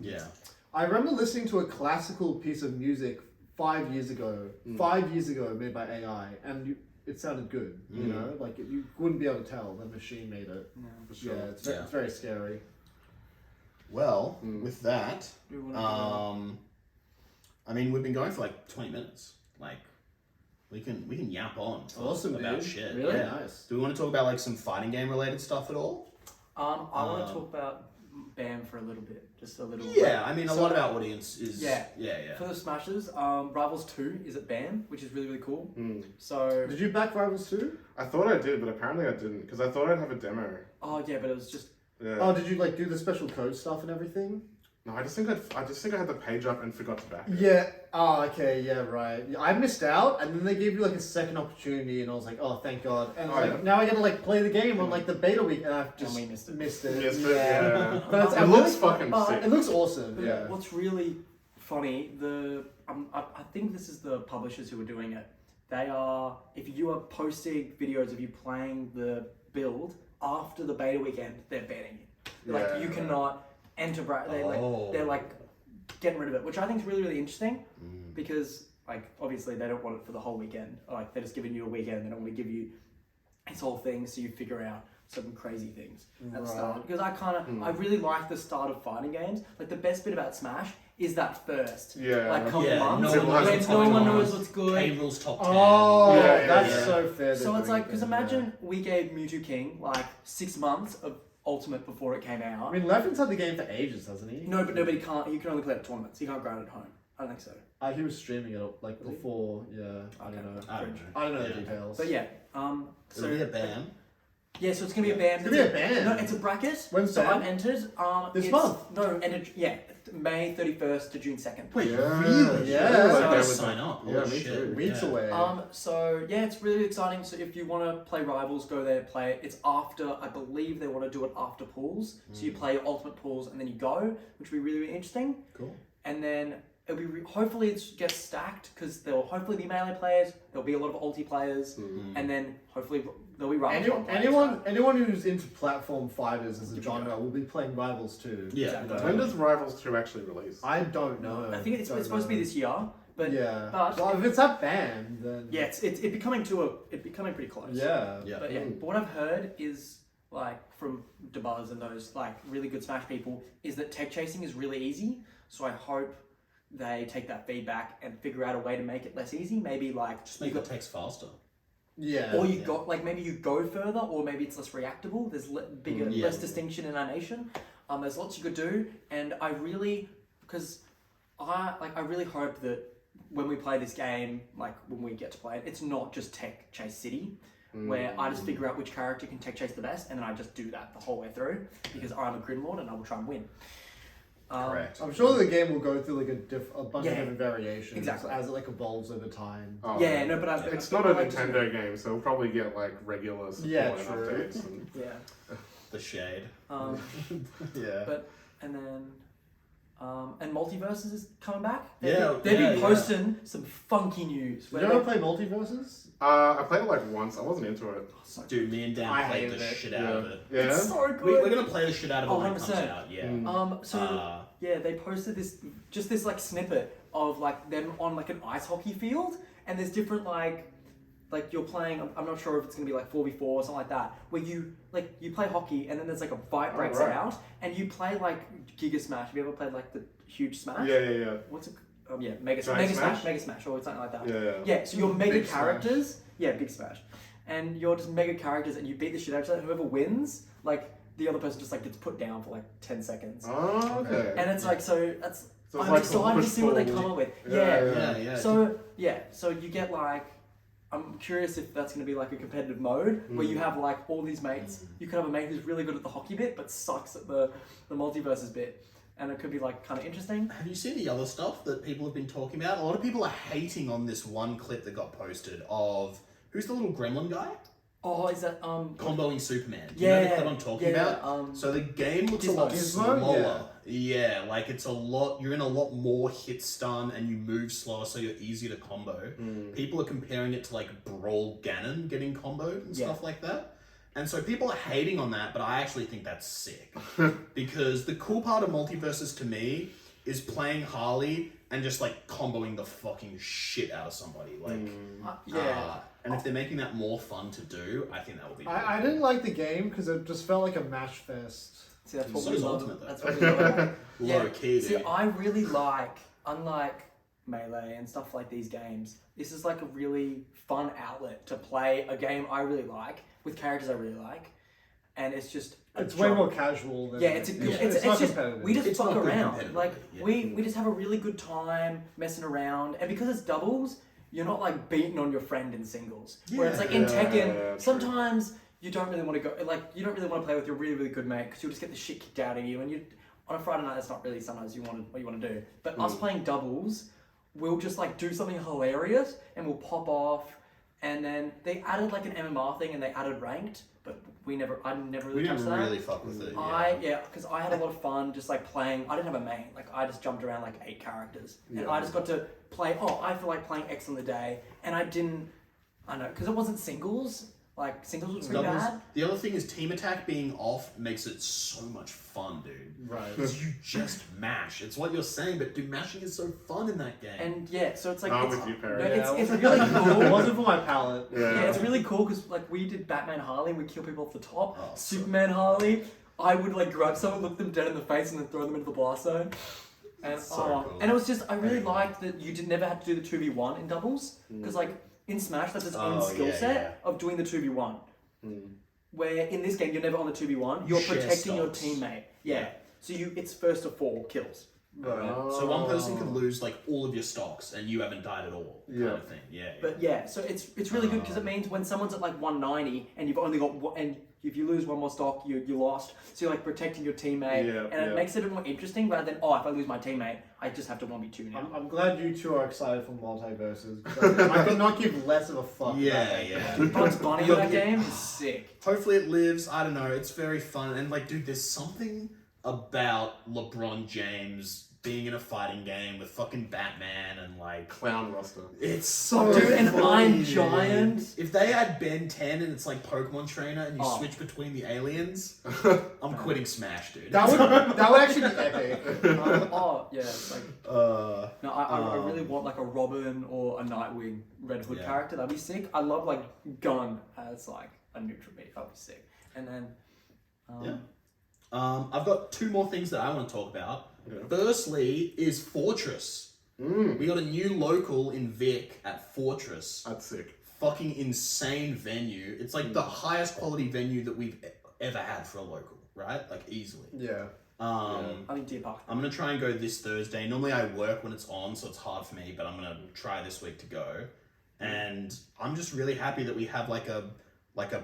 C: yeah.
B: I remember listening to a classical piece of music 5 years ago. 5 years ago, made by AI, and it sounded good. You know, like you wouldn't be able to tell the machine made it.
D: For sure.
B: Yeah, it's very scary.
C: Well, with that,
A: We wanna
C: I mean, we've been going for like 20 minutes. Like, we can yap on for,
B: Awesome,
C: about
B: dude.
C: shit.
A: Really?
C: Yeah.
B: Nice.
C: Do we want to talk about like some fighting game related stuff at all?
A: I want to talk about BAM for a little bit, just a little.
C: Yeah, I mean, a
A: So-
C: lot of our audience is
A: Yeah.
C: yeah.
A: For the Smashers, Rivals 2 is at BAM, which is really, really cool.
D: Mm.
A: So,
B: Did you back Rivals 2?
D: I thought I did, but apparently I didn't, because I thought I'd have a demo.
A: oh yeah, but it was just,
D: Yeah.
B: Oh, did you like do the special code stuff and everything?
D: No, I just think I had the page up and forgot to back it.
B: Yeah. Oh, okay. Yeah, right. I missed out, and then they gave you like a second opportunity, and I was like, oh, thank God. And
D: Oh,
B: like,
D: yeah.
B: now I gotta like play the game on like the beta week, and I've just
A: we missed it.
B: Missed it.
D: Yes, but yeah.
B: But it's,
D: It
B: I'm
D: looks
B: really-
D: fucking sick.
B: It looks awesome.
A: but
B: Yeah.
A: what's really funny, I think this is the publishers who are doing it. They are, if you are posting videos of you playing the build after the beta weekend, they're banning you. Like,
D: Yeah.
A: you cannot enter,
C: Oh.
A: they're like getting rid of it, which I think is really, really interesting
C: Mm.
A: because, like, obviously they don't want it for the whole weekend. Like, they're just giving you a weekend, they don't want to give you this whole thing so you figure out some crazy things at the start.
B: Right.
A: Because I really like the start of fighting games. Like, the best bit about Smash is that first,
D: Yeah.
A: like, couple
C: Yeah,
A: months
C: no one
A: when
C: knows
A: no
C: what's
A: one
C: going
A: knows
C: on.
A: what's good.
C: K-Rule's top 10.
B: Oh,
D: Yeah,
B: that's
D: yeah.
B: so fair.
A: So it's like, because imagine we gave Mewtwo King like 6 months of Ultimate before it came out.
B: I mean, Leffen's had the game for ages, hasn't he?
A: No, but nobody can't. You can only play it at tournaments. He can't grind at home. I don't think so.
B: He was streaming it like
A: Was he?
B: before. Yeah, I don't know.
C: I don't know.
B: I don't know
C: Yeah.
B: the details.
A: But yeah,
C: So it'll be a BAM.
A: yeah. So it's gonna be a band.
B: It's gonna be a band.
A: No, it's a bracket.
B: When's
A: so
B: that?
A: I've entered.
B: This
A: it's-
B: month?
A: No, ended. Yeah, May 31st to June 2nd.
C: Wait,
D: Yeah.
C: really?
B: Yeah.
C: So
B: Like,
C: I
D: that
C: sign up.
D: Yeah,
C: Holy
D: me
C: shit.
D: too.
B: Weeks
C: Yeah.
B: away.
A: So yeah, it's really exciting. So if you want to play Rivals, go there, play it. It's after, I believe they want to do it after pools. So you play your ultimate pools and then you go, which will be really, really interesting.
C: Cool.
A: And then it'll be hopefully it gets stacked because there will hopefully be melee players. There'll be a lot of ulti players, and then hopefully there'll be Rivals.
B: Anyone who's into platform fighters as a genre will be playing Rivals too.
C: Yeah.
A: Exactly.
D: When does Rivals 2 actually release?
B: I don't know.
A: I think it's
B: Don't
A: supposed to be
B: know.
A: this year, but
B: Yeah.
A: but
B: well, if it's that band, then
A: yeah, it's becoming pretty close.
B: yeah.
C: Yeah.
A: But yeah, but what I've heard is like from DeBuzz and those like really good Smash people is that tech chasing is really easy. So I hope they take that feedback and figure out a way to make it less easy. Maybe like
C: Just make the text faster.
B: Yeah.
A: or you
C: Yeah.
A: go like maybe you go further, or maybe it's less reactable. There's bigger,
C: Yeah.
A: less distinction in animation. There's lots you could do, and I really hope that when we play this game, like when we get to play it, it's not just Tech Chase City, where I just figure out which character can Tech Chase the best, and then I just do that the whole way through because I'm a Grim Lord and I will try and win.
C: Correct.
B: I'm sure the game will go through like a bunch
A: Yeah.
B: of different variations
A: Exactly.
B: as it like evolves over time.
D: Oh,
A: Yeah, no, but I.
D: It's not a Nintendo game, so we'll probably get like regular support
B: Yeah,
D: and
B: true.
D: updates. And...
A: Yeah.
C: The shade.
B: Yeah.
A: But and then and Multiverses is coming back.
C: Yeah,
A: They've been
C: yeah.
A: posting some funky news.
B: Did you ever play Multiverses?
D: I played it like once. I wasn't into it.
C: Dude, me and Dan
B: I
C: played the
B: hated it.
C: shit out of it.
D: Yeah.
A: It's so good.
C: We're gonna play the shit out of it
A: Oh,
C: when it comes
A: 100%.
C: out. Yeah.
D: Mm.
A: Yeah, they posted this like snippet of like them on like an ice hockey field, and there's different like you're playing. I'm not sure if it's gonna be like 4v4 or something like that, where you play hockey and then there's like a fight breaks
D: right.
A: out, and you play like Giga Smash. Have you ever played like the huge Smash?
D: Yeah.
A: What's it? Yeah, Mega
D: Giant
A: Smash,
D: Smash?
A: Mega Smash, or something like that.
D: Yeah.
A: Yeah, so you're mega
B: Big Smash.
A: characters. Yeah, Big Smash. And you're just mega characters and you beat the shit out of each other. Whoever wins, like, the other person just, like, gets put down for, like, 10 seconds.
D: Oh, okay.
A: And it's like, so
D: So it's
A: I'm
D: like
A: excited to see what they come up with. Yeah.
C: Yeah.
A: So you get like, I'm curious if that's going to be like a competitive mode where you have like all these mates. You could have a mate who's really good at the hockey bit but sucks at the multiverses bit, and it could be like kind of interesting.
C: Have you seen the other stuff that people have been talking about? A lot of people are hating on this one clip that got posted of who's the little gremlin guy
A: Oh, is that
C: comboing Superman? Do you know the clip I'm talking about? So the game looks a lot
B: Gizmo?
C: slower. Yeah, like it's a lot. You're in a lot more hit stun and you move slower, so you're easier to combo. People are comparing it to like Brawl Ganon getting comboed and stuff like that. And so people are hating on that, but I actually think that's sick. Because the cool part of multiverses to me is playing Harley and just like comboing the fucking shit out of somebody. Like, and if they're making that more fun to do, I think that would be
B: I didn't like the game because it just felt like a match fest.
A: See, that's what
C: So
A: we
C: is
A: love.
C: Ultimate, though.
A: That's what we love.
C: low key.
A: See,
C: Dude.
A: I really like, unlike Melee and stuff like these games, this is like a really fun outlet to play a game I really like with characters I really like, and it's just
B: It's way more casual than
A: it's
B: not
A: just
B: competitive.
A: we just
C: It's
A: fuck
C: not good
A: around.
C: competitively,
A: Like
C: yeah.
A: we just have a really good time messing around, and because it's doubles, you're not like beating on your friend in singles. Where it's like in Tekken, sometimes you don't really want to go, like you don't really want to play with your really really good mate because you'll just get the shit kicked out of you, and you on a Friday night that's not really sometimes what you want to do. But us playing doubles, we'll just like do something hilarious and we'll pop off. And then they added like an MMR thing and they added ranked, but I never really
C: We
A: touched
C: didn't
A: that.
C: really fuck with it.
A: Because I had a lot of fun just like playing. I didn't have a main. Like I just jumped around like 8 characters, and I just got to play. Oh, I feel like playing X on the day, and I don't know, because it wasn't singles. Like singles was pretty bad.
C: The other thing is team attack being off makes it so much fun, dude.
B: Right.
C: Because you just mash. It's what you're saying, but dude, mashing is so fun in that game.
A: And so it's like
D: I'm
A: it's,
D: with you, Perry.
A: no,
B: Yeah,
A: it's really
B: It
A: cool.
B: wasn't for my palate.
A: Yeah, it's really cool because like we did Batman Harley and we kill people off the top.
C: Oh,
A: Superman Harley, I would like grab someone, look them dead in the face, and then throw them into the blast zone. And
C: cool.
A: and it was just I really liked that you never had to do the 2v1 in doubles because like in Smash that's its own skill set of doing the 2v1. Where in this game you're never on the 2v1, you're
C: Share
A: protecting your
C: stocks.
A: teammate. So it's first to 4 kills.
B: Right.
C: So one person could lose like all of your stocks and you haven't died at all, kind of thing.
A: But so it's really good because it means when someone's at like 190 and you've only got one, and if you lose one more stock, you lost. So you're like protecting your teammate, and it makes it a bit more interesting rather than if I lose my teammate, I just have to 1v2 now.
B: I'm glad you two are excited for multiverses. I could not give less of a fuck.
A: Bugs Bunny in that game is sick.
C: Hopefully it lives. I don't know. It's very fun. And like, dude, there's something about LeBron James being in a fighting game with fucking Batman and like
D: Clown roster.
C: it's so
A: Dude, an
C: funny,
A: Iron
C: dude.
A: Giant.
C: If they had Ben 10 and it's like Pokemon Trainer and you switch between the aliens, I'm quitting Smash, dude.
B: That would actually be epic.
A: It's like no, I really want like a Robin or a Nightwing Red Hood character. That'd be sick. I love like Gun as like a neutral beat. That'd be sick. And then
C: I've got 2 more things that I want to talk about. Firstly is Fortress. We got a new local in Vic at Fortress.
D: That's sick.
C: Fucking insane venue. It's like the highest quality venue that we've ever had for a local, right? Like easily.
A: I think Deer Park.
C: I'm gonna try and go this Thursday. Normally I work when it's on, so it's hard for me, but I'm gonna try this week to go. And I'm just really happy that we have like a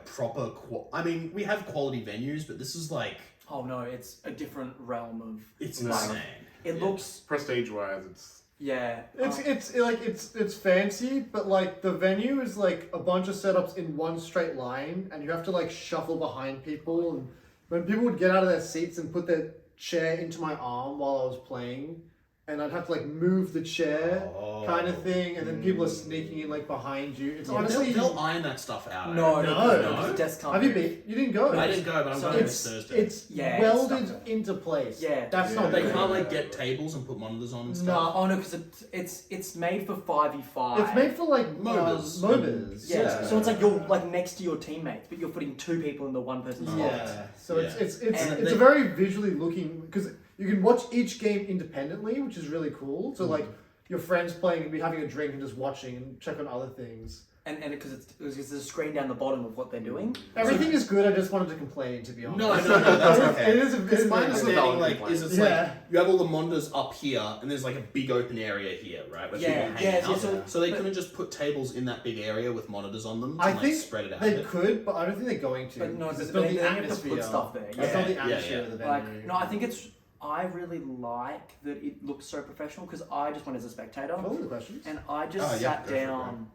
C: proper I mean, we have quality venues, but this is like
A: Oh no, it's a different realm of.
C: it's
D: No.
C: insane.
A: It looks.
D: Prestige wise, it's
B: It's fancy, but like the venue is like a bunch of setups in one straight line, and you have to like shuffle behind people. And when people would get out of their seats and put their chair into my arm while I was playing, and I'd have to like move the chair kind of thing, and then people are sneaking in like behind you. It's honestly
C: they'll iron that stuff out.
A: No.
B: No.
A: Desk can't
B: Have you
A: do.
B: been? You didn't go.
C: I didn't go, but I'm
A: So
C: going this Thursday.
B: It's welded into place.
A: Yeah.
B: That's not.
C: They
B: good.
C: can't like get tables and put monitors on and
B: No.
C: stuff.
A: Oh no, because it's made for 5v5.
B: It's made for like
C: MOBAs.
B: MOBAs.
A: Yeah, so it's like you're like next to your teammates, but you're putting 2 people in the one person's box.
B: Yeah. So
C: Yeah.
B: it's
A: And
B: a very visually looking because you can watch each game independently, which is really cool. So like your friends playing and be having a drink and just watching and check on other things.
A: and because there's a screen down the bottom of what they're doing.
B: Everything is good. I just wanted to complain, to be honest.
C: No, that's okay.
B: It is a
C: Because
B: bit.
C: my
B: of a-
C: understanding like is it's
B: Yeah.
C: like you have all the monitors up here and there's like a big open area here, right? Where
A: Yeah,
C: people hang
A: yeah,
C: out. So they
A: but-
C: couldn't just put tables in that big area with monitors on them to
B: I
C: like
B: think
C: spread it out. a
B: They
C: bit?
B: could, but I don't think they're going to.
A: But no,
B: because it's
A: they
B: not the
A: have to
B: atmosphere.
A: put stuff there.
B: It's not the
C: Yeah,
B: atmosphere
C: yeah.
B: of the
A: Like,
B: venue.
A: no, I think it's. I really like that it looks so professional because I just went as a spectator
B: Follow the questions.
A: and I just
C: Oh, yeah,
A: sat
C: go for it,
A: down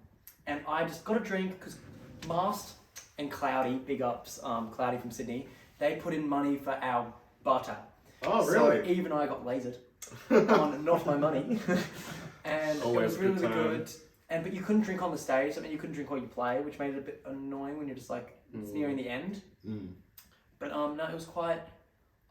A: and I just got a drink because Mast and Cloudy, big ups, Cloudy from Sydney, they put in money for our bar tab.
D: Oh,
A: So
D: really?
A: even I got lasered on not my money, and
D: Always
A: it was
D: a
A: really
D: good time.
A: good. And but you couldn't drink on the stage. I mean, you couldn't drink while you play, which made it a bit annoying when you're just like it's nearing the end. But no, it was quite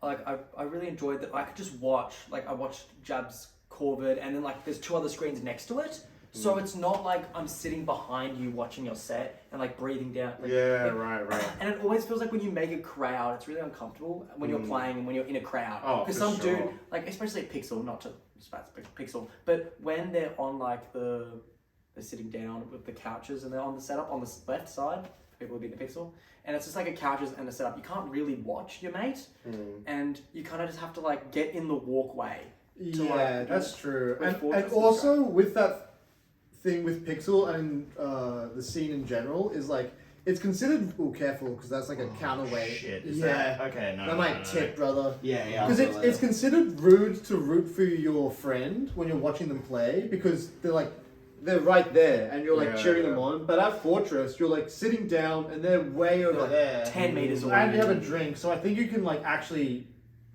A: like I really enjoyed that. I could just watch. Like I watched Jab's Corvid, and then like there's two other screens next to it. So it's not like I'm sitting behind you watching your set and like breathing down. Like,
D: Yeah, right.
A: and it always feels like when you make a crowd, it's really uncomfortable when you're playing and when you're in a crowd.
D: Oh,
A: Because
D: for
A: some
D: sure.
A: dude, like especially at Pixel, not to spats Pixel, but when they're on like they're sitting down with the couches and they're on the setup on the left side, people would be in the Pixel, and it's just like a couches and a setup. You can't really watch your mate, and you kind of just have to like get in the walkway. To,
B: Yeah,
A: like,
B: that's true.
A: with
B: And
A: Fortress is
B: also with that thing with Pixel and the scene in general is like it's considered careful because that's like a counterweight.
C: Shit, is
B: yeah,
C: that okay? No,
B: that
C: no,
B: might
C: no,
B: tip, brother.
C: Yeah, yeah.
B: Because it's considered rude to root for your friend when you're watching them play because they're right there and you're like
D: Yeah,
B: cheering
D: yeah.
B: them on. But at Fortress, you're like sitting down and they're way over
A: like
B: there.
A: 10 meters away.
B: And you have a drink, so I think you can like actually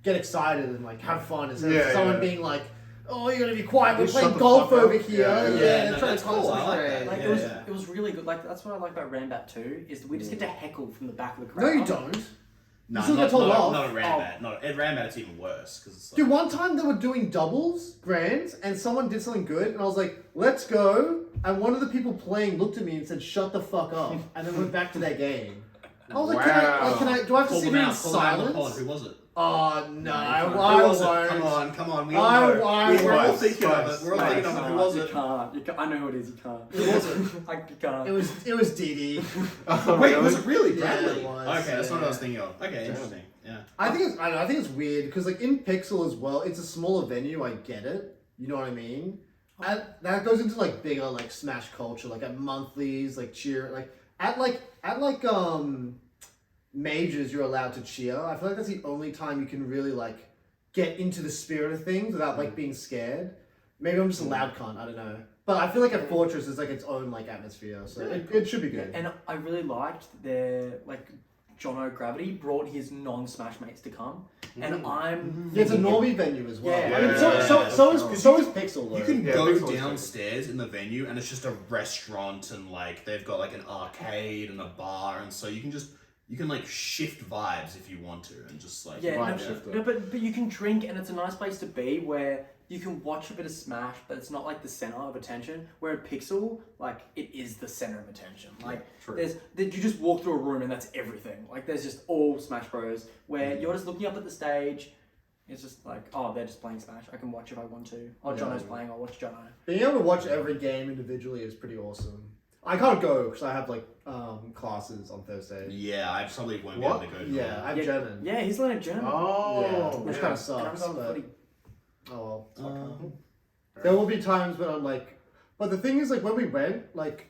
B: get excited and like have fun instead of
D: Yeah,
B: someone
D: yeah.
B: being like, "Oh, you gotta be quiet. We're
D: Just
B: playing
D: shut the
B: golf
D: fuck up."
B: over here."
D: Yeah, yeah.
C: Yeah,
B: they're
C: no,
B: trying
C: that's
B: to tell us
C: cool. I like
B: something.
C: that.
A: Like
C: Yeah,
A: it was really good. Like that's what I like about Rambat 2 is that we just get to heckle from the back of the crowd.
B: No, you don't.
C: No,
B: You still
C: not,
B: get told
C: not,
B: off.
C: not at Rambat. Not at Rambat. It's even worse because it's like,
B: Dude, one time they were doing doubles, grands, and someone did something good, and I was like, "Let's go!" And one of the people playing looked at me and said, "Shut the fuck up," and then went back to their game. I was like,
D: Wow.
B: "Can I? Do I have to
C: call
B: sit
C: them
B: here in
C: out. Call them out on the pod.
B: silence?"
C: Who was it?
B: Oh no, I
C: Who was it?
B: won't.
C: Come on. We all
B: I
C: know.
B: won't.
C: We're all
D: Spice,
C: thinking of
D: spice,
C: it. We're all thinking of it. Who was
A: You
C: it?
A: can't. I know who it is. You can't.
C: Who was it?
A: You can't.
B: It was Didi.
D: Oh,
C: Wait,
D: really?
C: was it really
B: Yeah,
C: Bradley?
B: it was,
C: Okay, that's not what I was
B: yeah.
C: thinking of. Okay, interesting. Yeah.
B: I think it's weird because like in Pixel as well, it's a smaller venue. I get it. You know what I mean? And that goes into like bigger like Smash culture, like at monthlies, like cheer, like at majors you're allowed to cheer. I feel like that's the only time you can really like get into the spirit of things without like being scared. Maybe I'm just a loud cunt. I don't know. But I feel like at Fortress is like its own like atmosphere, so it should be good.
A: And I really liked their like Jono Gravity brought his non-Smash mates to come, and I'm
B: Yeah, it's a
A: thinking-
B: normie venue as well.
A: Yeah.
B: I mean,
D: Yeah.
B: so is Pixel though.
C: You can
D: Yeah,
C: go
D: Pixel's
C: downstairs in the venue and it's just a restaurant and like they've got like an arcade and a bar and so you can like shift vibes if you want to and just like
A: Yeah,
D: Vibe
A: no,
D: shifter.
A: no, but you can drink and it's a nice place to be where you can watch a bit of Smash, but it's not like the center of attention. Where at Pixel, like it is the center of attention. Like
D: True.
A: you just walk through a room and that's everything. Like there's just all Smash Bros. Where you're just looking up at the stage. It's just like, oh, they're just playing Smash. I can watch if I want to. Oh,
B: Yeah.
A: Jono's playing. I'll watch Jono.
B: Being able to watch every game individually is pretty awesome. I can't go because I have like classes on Thursday.
C: yeah, I probably won't
D: What?
C: be able to go.
B: Yeah, I have German.
A: Yeah, he's learning German.
D: Oh,
B: Yeah, which
D: yeah.
B: kind of
A: and I'm
B: sucks.
A: going
B: But,
A: footy.
B: oh well.
C: Uh,
B: There will be times when I'm like, but the thing is, like when we went, like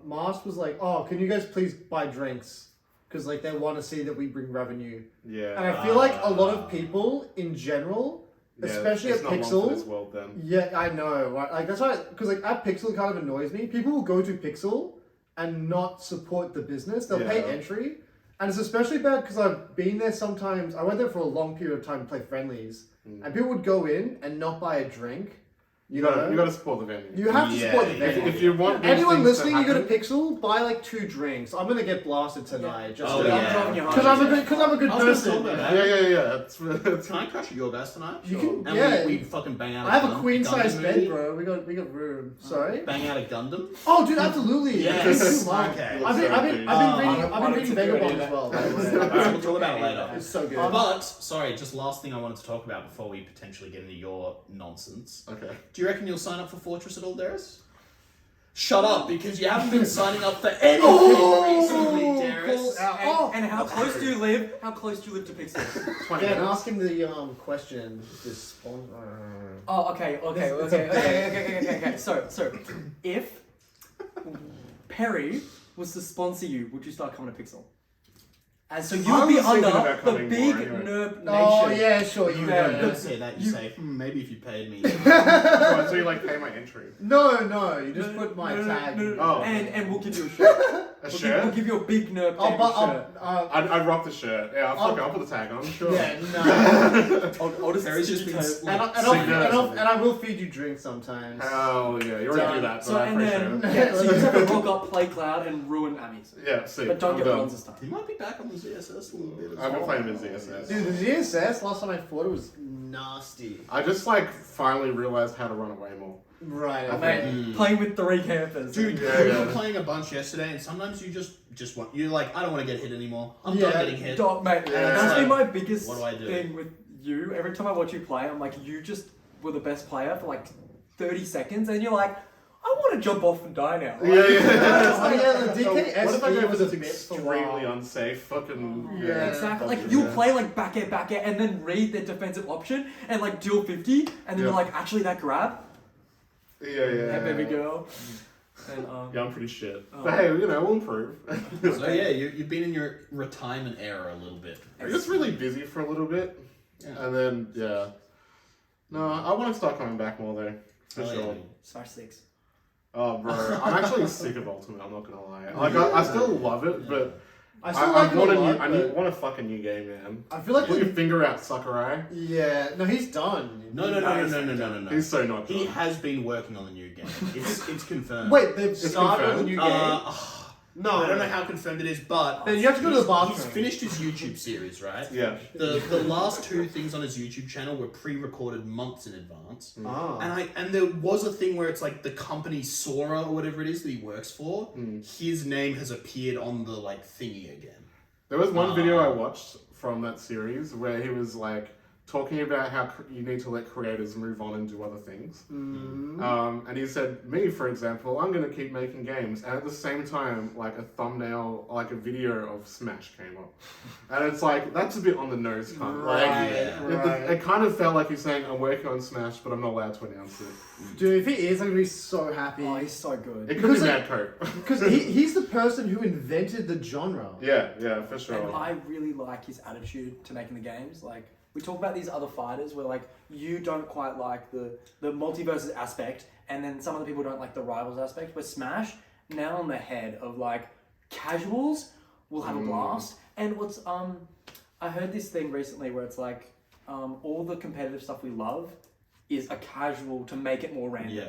B: Mars was like, "Oh, can you guys please buy drinks?" Because like they want to see that we bring revenue.
D: Yeah.
B: And I feel like a lot of people in general,
D: Yeah,
B: especially
D: it's
B: at
D: not long
B: Pixel.
D: for this world then.
B: Yeah, I know. Right? Like that's why, because like at Pixel, it kind of annoys me. People will go to Pixel and not support the business. They'll pay
D: Yeah.
B: entry, and it's especially bad because I've been there sometimes. I went there for a long period of time to play friendlies, and people would go in and not buy a drink.
D: You gotta support the venue.
B: You have to
C: Yeah,
B: support the
C: yeah.
B: venue.
D: If you want these
B: Anyone
D: things
B: listening,
D: to
B: you go to
D: happen-
B: Pixel, buy like 2 drinks. I'm gonna get blasted tonight. Just
C: Oh,
B: because
C: yeah.
A: driving you home.
B: I'm a good
C: I was gonna
B: person.
C: talk about that.
D: Yeah. It's
C: Can I crash at your best tonight?
B: You can,
C: And
B: yeah.
C: we fucking bang out.
B: I have a
C: Gundam
B: queen size bed,
C: movie?
B: bro. We got room. Sorry.
C: Bang out a Gundam.
B: Oh, dude, absolutely.
C: Yes.
B: I've
C: Okay.
B: been
D: I've
B: reading Vagabond as well. By the way.
C: Alright, we'll talk about it later.
B: It's so good.
C: But sorry, just last thing I wanted to talk about before we potentially get into your nonsense.
D: okay.
C: Do you reckon you'll sign up for Fortress at all, Derris? Shut up, because you haven't been signing up for anything recently, Derris.
A: And how close do you live? How close do you live to Pixel?
D: 20
B: Yeah, and
D: minutes.
B: ask him the question.
A: Oh, okay. So, if Perry was to sponsor you, would you start coming to Pixel? And so you
D: I
A: would be
D: was thinking
A: under
D: about
A: the
D: coming
A: big
D: more anyway.
A: nerd nation.
B: Oh yeah, sure. You
A: Yeah,
C: You
B: know.
C: don't say that, you say, maybe if you paid me.
D: So you like pay my entry.
B: No. You just put my tag.
D: Oh.
A: And we'll give you a shirt.
D: A
A: We'll
D: shirt?
A: give you a big nerd
B: Oh, but
A: shirt.
D: I'd rock the shirt. Yeah, I'll put the tag on. Sure.
B: yeah, no.
A: I'll just
C: Perry's just
A: stick
C: been
A: it to-
B: And I will feed you drinks sometimes.
D: Hell yeah, you already do that, so
A: So
D: I
A: and
D: appreciate
A: then
D: it.
A: so you just have to rock up, play Cloud, and ruin Ammies.
D: Yeah, see.
A: But don't
D: I'm
A: get
D: done.
A: bronze this time.
C: He might be back on the ZSS a little bit as
D: I've been
C: well.
D: playing with ZSS.
B: Dude, the ZSS, last time I fought it was nasty.
D: I just like finally realized how to run away more.
B: Right,
A: Mate, playing with 3 campers.
C: Dude,
D: Yeah,
C: we
D: yeah.
C: were playing a bunch yesterday, and sometimes you just want, you're like, I don't want to get hit anymore. I'm
B: Yeah,
C: done getting hit.
A: Dog, mate,
D: Yeah.
A: that's
C: It's
A: been
C: like,
A: my biggest
C: what do I do?
A: thing with you. Every time I watch you play, I'm like, you just were the best player for like 30 seconds, and you're like, I want to jump off and die now.
D: Yeah, yeah.
B: Oh, yeah, the
D: What if I
B: DKSB
D: go
B: was
D: for
B: a
D: this
B: bit for a
D: extremely
B: while.
D: unsafe fucking...
B: Yeah.
A: Exactly. Like
D: Yeah.
A: you'll play like back air, and then read the defensive option and like deal 50, and then you're
D: Yeah.
A: like, actually that grab,
D: Yeah.
A: that baby girl. And
D: Yeah, I'm pretty shit.
A: Oh.
D: But hey, you know, we'll improve.
C: So yeah, you've been in your retirement era a little bit.
D: I was really busy for a little bit,
C: Yeah.
D: and then, yeah. No, I want to start coming back more though, for
C: Oh,
D: sure.
C: yeah.
A: Smash 6.
D: Oh, bro, I'm actually sick of Ultimate, I'm not gonna lie. Like, I still love it, but
B: I still like it a
D: want
B: lot,
D: I
B: but
D: want a fucking new game, man.
B: I feel like
D: Put your finger out, Sakurai.
B: yeah, no, he's done.
C: No.
D: He's so not
C: He
D: done.
C: has been working on the new game. It's confirmed.
B: Wait, they've
D: It's
B: started a
D: confirmed.
B: new game.
C: No, I don't know how confirmed it is, but
B: Then you have to go to the bathroom.
C: He's finished his YouTube series, right?
D: Yeah.
C: The last 2 things on his YouTube channel were pre-recorded months in advance.
B: Ah.
C: And there was a thing where it's like the company Sora or whatever it is that he works for, his name has appeared on the like thingy again.
D: There was one video I watched from that series where he was like talking about how you need to let creators move on and do other things. And he said, me, for example, I'm going to keep making games. And at the same time, like a thumbnail, like a video of Smash came up. And it's like, that's a bit on the nose, kind of. Like, it kind of felt like he's saying, I'm working on Smash, but I'm not allowed to announce it.
B: Dude, if he is, I'm gonna be so happy.
A: Oh, he's so good.
D: It could
B: Because,
D: be
B: like-
D: Mad Coke.
B: Because he's the person who invented the genre.
D: Yeah, for
A: And
D: sure.
A: I really like his attitude to making the games. Like, we talk about these other fighters where, like, you don't quite like the multiverses aspect, and then some other people don't like the rivals aspect. But Smash, now on the head of, like, casuals will have a blast. And what's, I heard this thing recently where it's like, all the competitive stuff we love is a casual to make it more random.
C: Yeah.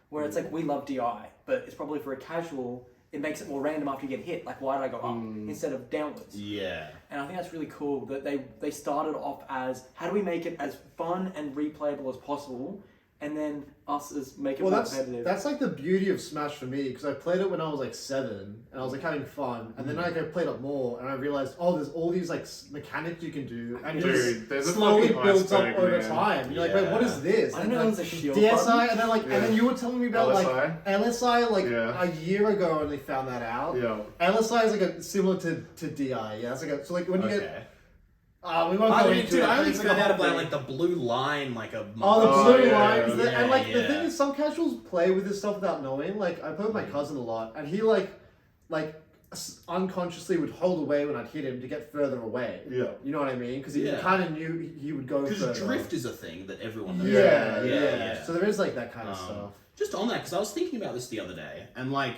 A: Where it's like, we love DI, but it's probably for a casual, it makes it more random after you get hit. Like, why did I go up instead of downwards?
C: Yeah.
A: And I think that's really cool that they started off as, how do we make it as fun and replayable as possible? And then us as make it
B: Well,
A: more
B: that's
A: competitive.
B: like the beauty of Smash for me, because I played it when I was like 7, and I was like having fun, and then like, I played it more, and I realized, oh, there's all these like mechanics you can do, and
D: Dude,
B: it
D: there's a
B: just slowly
D: fucking
B: builds up
D: iceberg,
B: over
D: man.
B: time. You're like, wait, what is this?
A: I didn't
B: And,
A: know there
B: like,
A: was a shield
B: DSI,
A: button.
B: and then like,
D: Yeah.
B: and then you were telling me about like
D: LSI?
B: LSI, like
D: Yeah.
B: a year ago, I only found that out.
D: Yeah.
B: LSI is like a similar to DI, yeah. It's like so like when you get,
C: Okay.
B: we won't go into
C: Dude,
B: it.
C: I only
B: It's like
C: found
B: a
C: out
B: whole
C: about
B: thing.
C: like the blue line like a month
B: Oh, the
C: ago.
B: blue
D: yeah,
B: lines,
D: yeah,
B: and like the
C: yeah.
B: thing is, some casuals play with this stuff without knowing. Like I play with my cousin a lot, and he like unconsciously would hold away when I'd hit him to get further away.
D: Yeah.
B: You know what I mean? Because he
C: Yeah.
B: kind of knew he would go further.
C: Because drift is a thing that everyone knows.
B: Yeah. So there is like that kind of stuff.
C: Just on that, because I was thinking about this the other day, and like,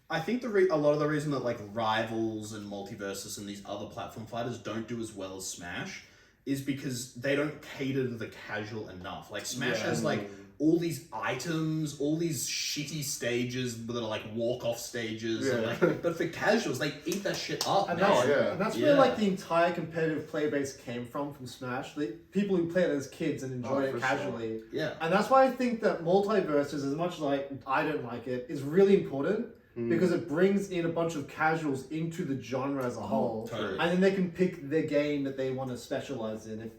C: I think a lot of the reason that like Rivals and Multiversus and these other platform fighters don't do as well as Smash is because they don't cater to the casual enough. Like Smash has like all these items, all these shitty stages that are like walk-off stages, and, like, but for casuals, they eat that shit up.
B: And
C: man.
B: that's,
D: yeah.
B: and that's
C: Yeah.
B: where like the entire competitive player base came from Smash. The people who played it as kids and enjoyed
D: for
B: it
D: sure.
B: casually.
C: Yeah.
B: And that's why I think that multiverses, as much as I don't like it, is really important because it brings in a bunch of casuals into the genre as a whole,
C: totally.
B: and then they can pick the game that they want to specialize in.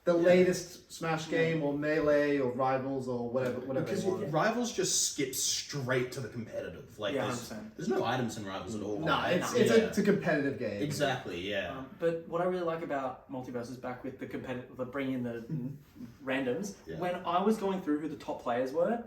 B: the latest Smash game or Melee or Rivals or whatever
C: Because
B: they want.
C: Rivals just skips straight to the competitive. Like,
A: Yeah,
C: there's,
A: 100%.
C: there's no items in Rivals at all.
B: No, it's
C: Yeah.
B: it's a competitive game.
C: Exactly, yeah.
A: But what I really like about Multiverse is back with the competitive, bringing in the randoms.
C: Yeah.
A: When I was going through who the top players were,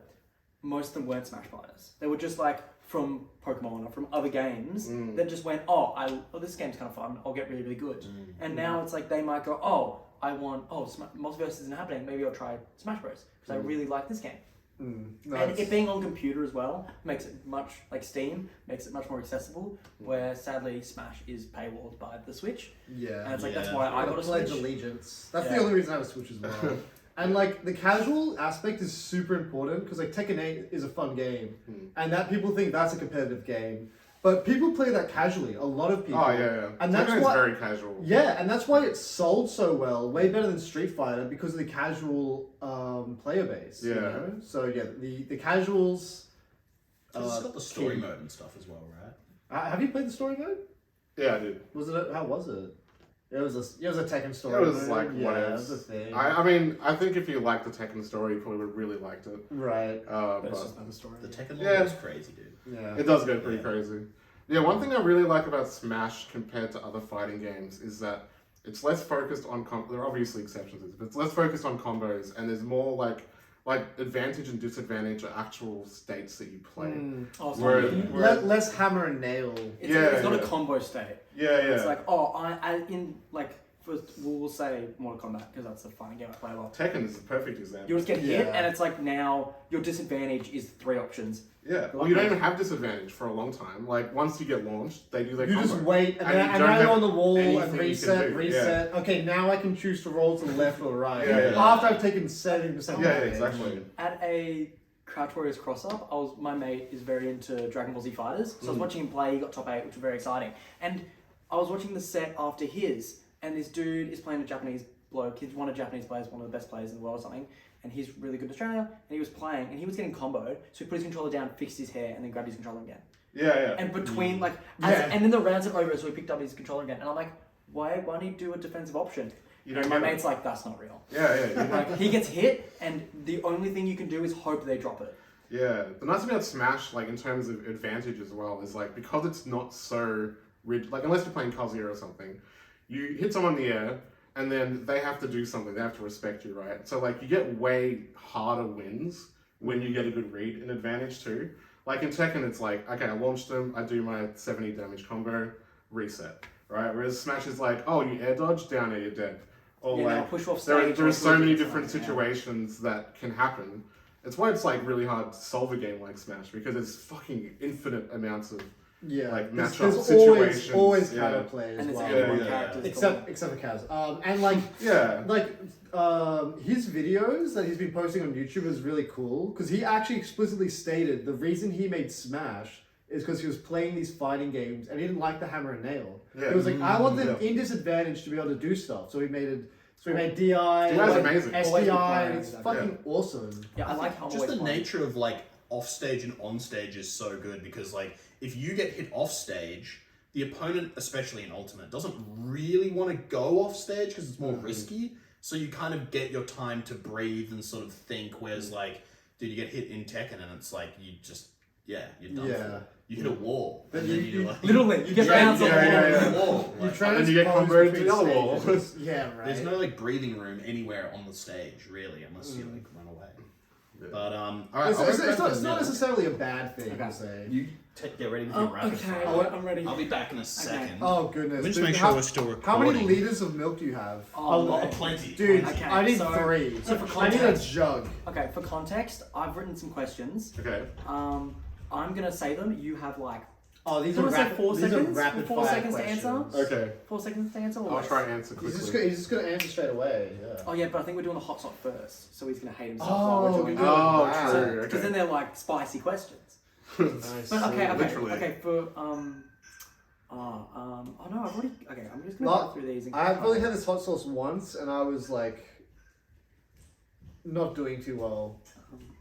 A: most of them weren't Smash players. They were just like from Pokemon or from other games that just went, oh, this game's kind of fun. I'll get really, really good. And now it's like they might go, Multiverse isn't happening. Maybe I'll try Smash Bros. Because I really like this game.
B: No,
A: And it being on computer as well makes it much, like Steam, makes it much more accessible, where sadly Smash is paywalled by the Switch.
B: yeah.
A: And it's like,
C: Yeah.
A: that's why I got a
B: Pledge
A: Switch.
B: Allegiance. That's
A: Yeah.
B: the only reason I have a Switch as well. And like the casual aspect is super important because like Tekken 8 is a fun game, and that people think that's a competitive game, but people play that casually. A lot of people.
D: Oh yeah.
B: And that's
D: Tekken's
B: why.
D: very casual.
B: Yeah, and that's why it sold so well, way better than Street Fighter because of the casual player base. You
D: Yeah.
B: know? So yeah, the casuals.
C: It's got the story
B: key.
C: mode and stuff as well, right?
B: Have you played the story mode?
D: Yeah, I did.
B: How was it? It was a Tekken story.
D: It was
B: mode.
D: like
B: yeah,
D: what
B: it
D: else?
B: was a thing.
D: I mean, I think if you like the Tekken story, you probably would really liked it.
B: Right.
A: But it's
D: But
A: just another story.
C: The Tekken
D: Yeah.
C: one was crazy, dude.
B: Yeah.
D: it does get pretty
C: Yeah.
D: crazy. Yeah, one thing I really like about Smash compared to other fighting games is that it's less focused on there are obviously exceptions to this, but it's less focused on combos and there's more like advantage and disadvantage are actual states that you play.
A: Oh, it's
D: Where-
A: not,
D: where-
B: Less hammer and nail.
A: it's not a
D: yeah.
A: combo state.
D: Yeah, yeah.
A: It's like, we'll say Mortal Kombat because that's the fighting game I play a lot.
D: Tekken is the perfect example.
A: You just get hit,
B: Yeah.
A: and it's like now your disadvantage is 3 options.
D: Yeah, well, you don't even have disadvantage for a long time. Like, once you get launched, they do their
B: You
D: combo.
B: just wait, and,
D: And
B: then,
D: you
B: and
D: don't
B: now you're
D: have
B: on the wall and
D: anything you can
B: reset,
D: do,
B: reset. Okay, now I can choose to roll to the left or right.
D: Yeah, yeah.
B: After I've taken 70%
D: Yeah,
B: damage.
D: exactly.
A: At a Crouch Warriors cross-up, my mate is very into Dragon Ball Z Fighters, so I was watching him play, he got top 8, which was very exciting. And I was watching the set after his, and this dude is playing a Japanese bloke, he's one of Japanese players, one of the best players in the world or something, and he's really good in Australia, and he was playing, and he was getting comboed, so he put his controller down, fixed his hair, and then grabbed his controller again.
D: Yeah, yeah.
A: And between,
B: Yeah.
A: and then the rounds are over, so he picked up his controller again, and I'm like, why don't you do a defensive option?
D: You
A: And
D: don't
A: my
D: get it.
A: mate's like, that's not real.
D: Yeah, yeah.
A: Like, he gets hit, and the only thing you can do is hope they drop it.
D: Yeah, the nice thing about Smash, like in terms of advantage as well, is like because it's not so rigid. Like unless you're playing Kazuya or something, you hit someone in the air, and then they have to do something. They have to respect you, right? So like you get way harder wins when you get a good read and advantage too. Like in Tekken, it's like okay, I launched them, I do my 70 damage combo, reset, right? Whereas Smash is like, oh, you air dodge, down air, you're dead. Or
A: Yeah, now
D: like
A: push off
D: there
A: stage
D: are
A: or
D: so many
A: something,
D: different
A: yeah.
D: situations that can happen. It's why it's like really hard to solve a game like Smash because there's fucking infinite amounts of
B: Yeah,
D: like
B: there's
D: matchup
B: always
D: situations. Yeah.
B: counterplay as
A: And it's
B: well.
A: everyone
D: yeah.
A: characters.
B: Except for Kaz. And like
D: Yeah.
B: his videos that he's been posting on YouTube is really cool because he actually explicitly stated the reason he made Smash is because he was playing these fighting games and he didn't like the hammer and nail.
D: Yeah.
B: He was like, I want them
D: Yeah.
B: in disadvantage to be able to do stuff. So he made DI,
D: DI is amazing.
A: Always good
B: SDI,
A: playing,
B: it's
A: exactly.
B: fucking awesome.
A: Yeah, I like how I'm
C: Just
A: always
C: the
A: playing.
C: nature of like off stage and on stage is so good because like if you get hit off stage, the opponent, especially in Ultimate, doesn't really want to go off stage because it's more risky. So you kind of get your time to breathe and sort of think. Whereas like, dude, you get hit in Tekken and it's like you just you're done.
B: Yeah.
C: For. You hit a wall.
B: Then
C: And then
B: you-
C: you're like,
A: Literally, you get
C: yeah,
A: bounced on the
C: yeah,
A: wall.
C: wall.
B: You
C: Like,
B: try
D: and
B: to
D: then you get
B: transpose
D: comboed to
B: between
D: the other wall.
B: stages. Yeah, right.
C: There's no like breathing room anywhere on the stage, really, unless you like run away.
D: Yeah.
C: But all right,
B: It's not necessarily a bad thing
A: Okay.
B: to say.
C: You get ready with your rapid
A: Okay,
C: fire.
A: I'm ready.
C: I'll be back in a second.
B: Oh goodness.
C: Let me just
B: Dude,
C: make
B: how-
C: sure we're still
B: How
C: recording.
B: many liters of milk do you have?
A: Oh,
C: A lot,
A: no.
C: plenty.
B: Dude,
A: Okay,
B: I need
A: so-
B: 3.
A: so for
B: I need a
A: context-
B: jug.
A: Okay, for context, I've written some questions.
D: Okay.
A: I'm gonna say them. You have like
B: Oh, these
A: Do you
B: are
A: wanna say
B: rapid.
A: 4
B: these
A: seconds?
B: are rapid
A: 4
B: fire
A: seconds to answer?
B: questions.
D: Okay.
A: 4 seconds to answer. Or
D: I'll
A: less?
D: try and answer quickly.
B: He's just gonna answer straight away. Yeah.
A: Oh yeah, but I think we're doing the hot shot first, so he's gonna hate himself
B: Oh,
A: while we're
B: we
A: doing
B: do
A: it.
B: it.
D: Oh,
B: Wow.
D: true.
A: Because then
D: Okay.
A: they're like spicy questions.
B: Nice.
A: But okay,
D: Literally.
A: okay, for oh no, I've already. Okay, I'm just gonna
B: Not-
A: go through these. And
B: I've only had this hot sauce once, and I was like, not doing too well.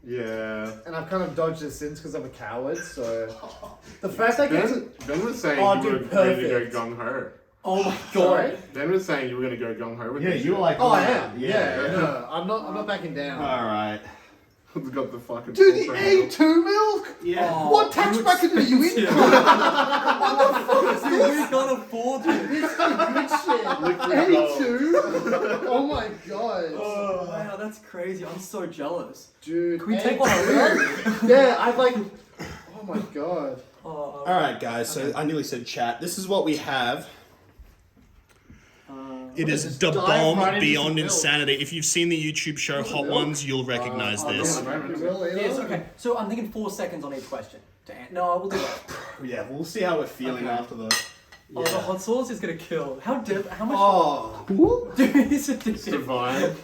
D: Yeah.
B: And I've kind of dodged it since because I'm a coward. So the fact I get to
D: Ben was saying
B: Oh,
D: you
B: dude,
D: were ready to
B: perfect.
D: go gung ho.
A: Oh my
B: Sorry?
A: god.
D: Ben was saying you were going to go gung ho with
C: Yeah,
D: this
C: you were like,
B: Oh, I am.
C: Yeah.
B: No, I'm not backing down.
C: Alright.
D: It's got the fucking.
B: Dude, the
D: ultra handle.
B: A2 milk?
C: Yeah.
A: Oh,
B: What tax
A: you
B: bracket are you in?
A: expensive.
B: What the fuck is
A: Dude,
B: this?
A: we can't afford it.
B: This is good shit.
D: Liquid gold.
B: A2? Oh my god.
A: Wow, that's crazy. I'm so jealous.
B: Dude.
A: Can we take
B: A2?
A: one over?
B: Yeah, I'd like. Oh my god.
A: Oh,
C: Alright, guys, so I nearly said chat. This is what we have. It is
B: Just
C: the
B: dive
C: bomb
B: right into
C: beyond
B: some milk.
C: insanity. If you've seen the YouTube show
B: What's the
C: Hot
B: milk?
C: Ones, you'll recognize this.
A: yes, okay. So I'm thinking 4 seconds on each question. No, we'll do that.
C: Yeah, we'll see how we're feeling
A: Okay.
C: after the.
A: Oh, the hot sauce is gonna kill. How much?
B: Oh.
A: Dude, it's addictive.
D: Divine.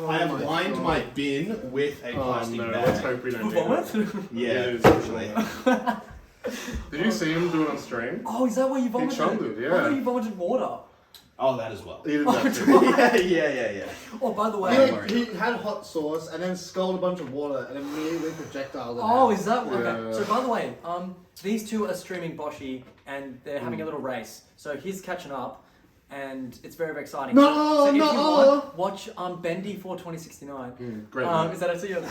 C: I have lined my bin with a
D: Oh
C: plastic
D: no, let's
C: bag.
D: hope we don't do
A: Vomit?
D: that.
C: Yeah,
D: It is.
C: actually.
D: Did you see him do it on stream?
A: Oh, is that why you vomited?
D: chummed it,
A: I thought
D: yeah.
A: you vomited water.
C: Oh, that as well.
D: He did that too.
C: yeah.
A: Oh, by the
B: He,
A: way.
B: like, he had hot sauce and then sculled a bunch of water and immediately projectiled it
A: Oh,
B: out.
A: is that okay?
D: Yeah.
A: So by the way, these two are streaming Boshi and they're having a little race. So he's catching up, and it's very, very exciting.
B: No,
A: so if
B: no.
A: you want, watch Bendy for 2069.
D: Great.
A: Is that actually your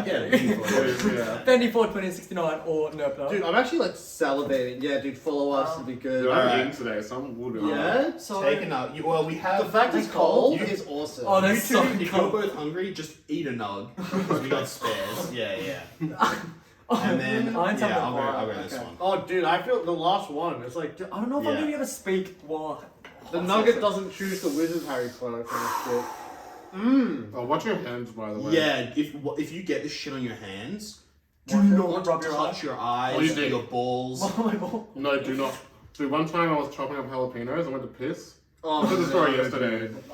C: Yeah,
D: yeah.
A: Bendy for 2069 or Nerp?
B: Dude, I'm actually like salivating. Yeah, dude, follow us. It'd be good.
D: Dude, I'm
C: Alright.
D: eating today, so I'm a little bit
B: Yeah?
A: So
C: Taking up. Well, we have.
B: The fact it's
A: That's
B: cold
C: cold.
B: is awesome.
A: Oh,
C: You
A: that's
C: two,
A: so
C: if you're
A: cold.
C: both hungry, just eat a nug. Because we got spares. Yeah. And then,
A: Mine's
C: yeah,
A: having
C: I'll go
A: a
C: this
A: okay.
C: one.
B: Oh, dude, I feel the last one. It's like
A: I don't know if I'm
C: Yeah.
A: gonna be able to speak while
B: the nugget doesn't choose the wizard Harry Potter kind of shit. Mmm.
D: Oh, watch your hands, by the way.
C: Yeah, if you get this shit on your hands, do
A: Watch it,
C: not
A: rub your
C: touch your eyes
D: Oh, you
C: or
D: do.
C: your balls.
A: Oh my god.
D: No, do not. Dude, one time I was chopping up jalapenos, I went to piss.
B: Oh,
D: I told the story
B: no,
D: yesterday.
B: dude.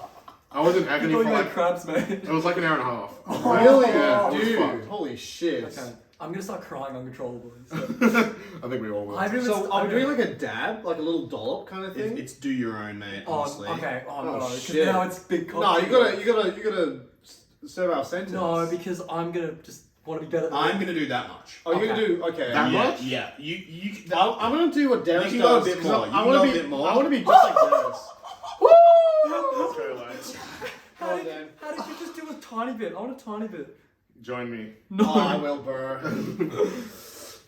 D: I was in
A: You
D: agony
A: thought
D: for
A: you had
D: like,
A: crabs, mate.
D: it was like an hour and a half.
B: Really?
D: Yeah, it was
B: dude.
D: fucked.
B: Holy shit.
A: Okay. I'm gonna start crying uncontrollably. So.
D: I think we all will.
A: I haven't even
B: So are we doing like a dab, like a little dollop kind of thing?
C: It's do your own, mate.
A: Oh,
C: Honestly.
A: okay. Oh, no, because
B: shit.
A: now it's big.
B: No,
A: content.
B: you gotta serve our sentence.
A: No, because I'm gonna just want to be better than
C: I'm
A: you.
C: gonna do that much.
B: Oh, you're gonna
A: Okay.
B: do okay.
D: That
C: yeah,
D: much?
C: Yeah. You.
B: I'm gonna do what Derris
C: You can go a
B: does.
C: bit
B: 'cause
C: more. You
B: I
C: can
B: wanna
C: go a
B: be.
C: bit more.
B: I wanna be just like Derris.
D: Let's go, lads.
A: How did you just do a tiny bit? I want a tiny bit.
D: Join me.
A: No.
B: Oh, I will, bro.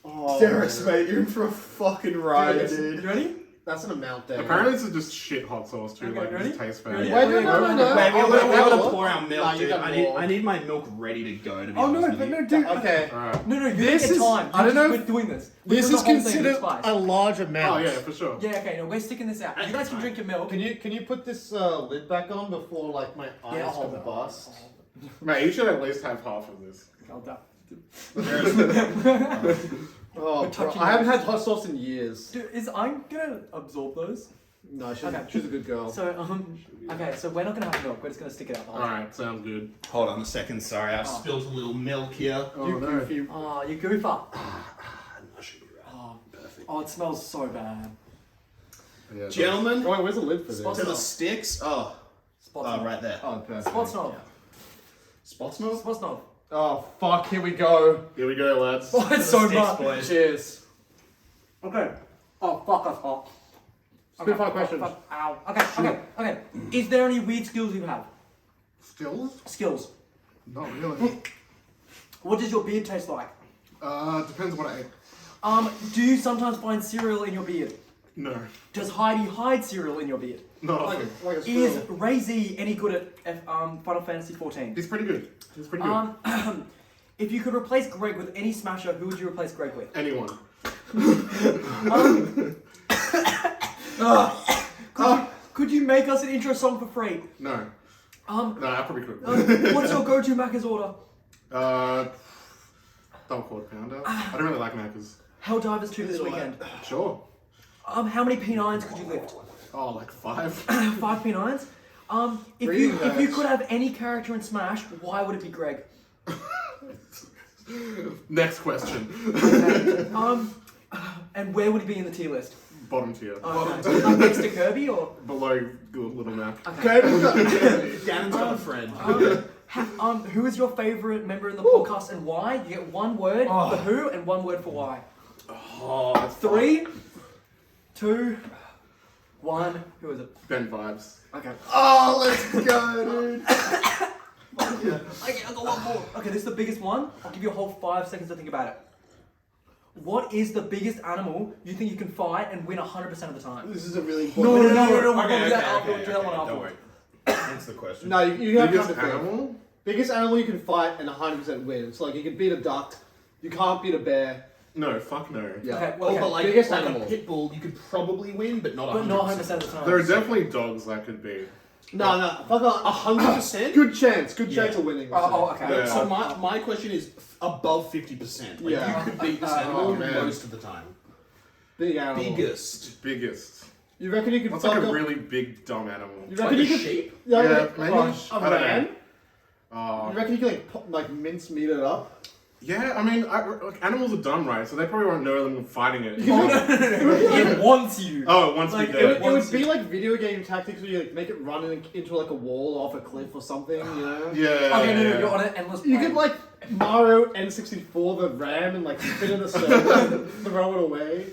B: Oh,
C: Derris,
B: man.
C: mate, you're in for a fucking ride,
B: Dude,
C: dude.
A: You ready?
B: That's an amount there.
D: Apparently, this is just shit hot sauce too.
A: Okay,
D: like,
A: ready?
D: this tastes
A: Ready?
D: bad.
B: Wait, no.
C: Wait,
B: Oh,
C: we're gonna
B: more?
C: pour our milk,
B: Nah, you
C: dude.
B: got
C: I
B: more.
C: need my milk ready to go. To be
A: Oh
C: honest
A: no,
C: with
A: but
C: you.
A: no, dude.
B: Okay.
D: Alright.
A: No, you
B: This
A: don't get
B: is-
A: time.
B: I don't know
A: We're
B: if-
A: doing this. We're
B: This
A: doing
B: is
A: the whole thing,
B: considered
A: it's fine.
B: a large amount.
D: Oh, yeah, for sure.
A: Yeah, okay, no, we're sticking this out. You guys can drink your milk.
B: Can you put this lid back on before like my eyes
A: Yeah,
B: come bust?
D: Mate, you should at least have half of this.
A: I'll do.
B: Oh,
A: We're touching
B: I haven't
A: those.
B: had hot sauce in years.
A: Dude, I'm gonna absorb those.
B: No, she's
A: Okay.
B: a good girl.
A: So, okay, so we're not gonna have milk. We're just gonna stick it out.
D: Alright, sounds good.
C: Hold on a second. Sorry, I've
A: Oh.
C: spilled a little milk here.
D: Oh,
B: you
D: no.
B: goofy.
A: Oh, you goofer.
C: I should be right.
A: Oh, oh, it smells so bad.
D: Yeah,
C: Gentlemen,
B: Oh, wait, where's the lid for this?
A: Spots
C: to the
A: off.
C: sticks. Oh,
A: Spots
C: right there.
B: Oh, perfect.
A: Spots knob.
C: Spots milk.
A: Spots knob.
B: Oh, fuck, here we go.
D: Here we go, lads.
A: Oh, it's so
C: Sticks,
A: much.
C: boys.
B: Cheers.
A: Okay. Oh, fuck, that's hot.
B: Spitfire questions.
A: Fuck, ow. Okay. Is there any weird skills you have?
D: Stills?
A: Skills.
D: Not really.
A: What does your beard taste like?
D: Depends what I ate.
A: Do you sometimes find cereal in your beard?
D: No.
A: Does Heidi hide cereal in your beard?
D: Not
B: Like
D: often.
B: a
A: Is
B: squirrel.
A: Ray Z any good at Final Fantasy 14?
D: He's pretty good. He's pretty good.
A: If you could replace Greg with any smasher, who would you replace Greg with?
D: Anyone.
A: Could you make us an intro song for free?
D: No.
A: Um,
D: No, I probably could.
A: what's your go-to Macca's order?
D: Double quarter pounder. I don't really like Macca's.
A: Helldivers 2 this weekend.
D: Sure.
A: How many P9s could you lift?
D: Oh, like 5.
A: 5 P9s? If
B: Breathing
A: you
B: hurts.
A: could have any character in Smash, why would it be Greg?
D: Next question.
A: And where would he be in the tier list?
D: Bottom tier.
A: Okay. Like next to Kirby or?
D: Below Little Mac.
A: Okay.
C: Gannon's got a friend.
A: Who is your favorite member in the podcast and why? You get one word for who and one word for why.
D: Oh, that's
A: 3, 2, 1. Who is it?
D: Ben vibes.
A: Okay.
B: Oh, let's go, dude.
A: Okay, I got one more. Okay, this is the biggest one. I'll give you a whole 5 seconds to think about it. What is the biggest animal you think you can fight and win 100% of the time?
B: This is a really
A: No,
B: important.
A: we'll
C: Okay,
A: do that
C: okay,
A: after.
C: okay,
A: Do that one
C: okay,
A: after.
C: don't worry. Answer the question.
B: No, you have
D: Biggest
B: to think.
D: animal?
B: Biggest animal you can fight and 100% win. So like you can beat a duck, you can't beat a bear.
D: No, fuck no.
B: Yeah.
A: Okay,
C: Well,
A: okay.
C: but like,
B: Biggest
C: like
B: animal.
C: a pit bull, you could probably win, but not 100%.
A: But not 100% of the time.
D: There are definitely dogs that could be.
B: No, fuck
C: 100%?
B: Good chance of
C: Yeah.
B: winning.
A: Oh, okay.
D: Yeah.
C: So my question is above 50%. Like
B: Yeah.
C: you could beat this
A: Oh,
C: animal
D: man.
C: most of the time.
B: Big animal.
C: Biggest.
D: Biggest.
B: You reckon you could
D: What's
B: fuck
D: like a
B: up?
D: really big, dumb animal?
B: You
C: Like
B: reckon
C: a
B: you could?
C: sheep?
B: Yeah,
D: Yeah, maybe.
B: A
D: I don't know.
B: ram?
D: Oh.
B: You reckon you could like mince meat it up?
D: Yeah, I mean, like, animals are dumb, right? So they probably won't know them fighting it.
A: Oh, no. It wants you.
D: Oh, it wants
A: Like,
D: to be
B: It
D: dead.
B: would
A: Once
B: be
A: you-
B: like video game tactics where you like make it run into like a wall off a cliff or something, you know?
D: Yeah.
A: Okay, no,
D: yeah.
A: you're on an endless
B: You
A: plane.
B: could like Mario N64 the ram and like spin in a circle and throw it away.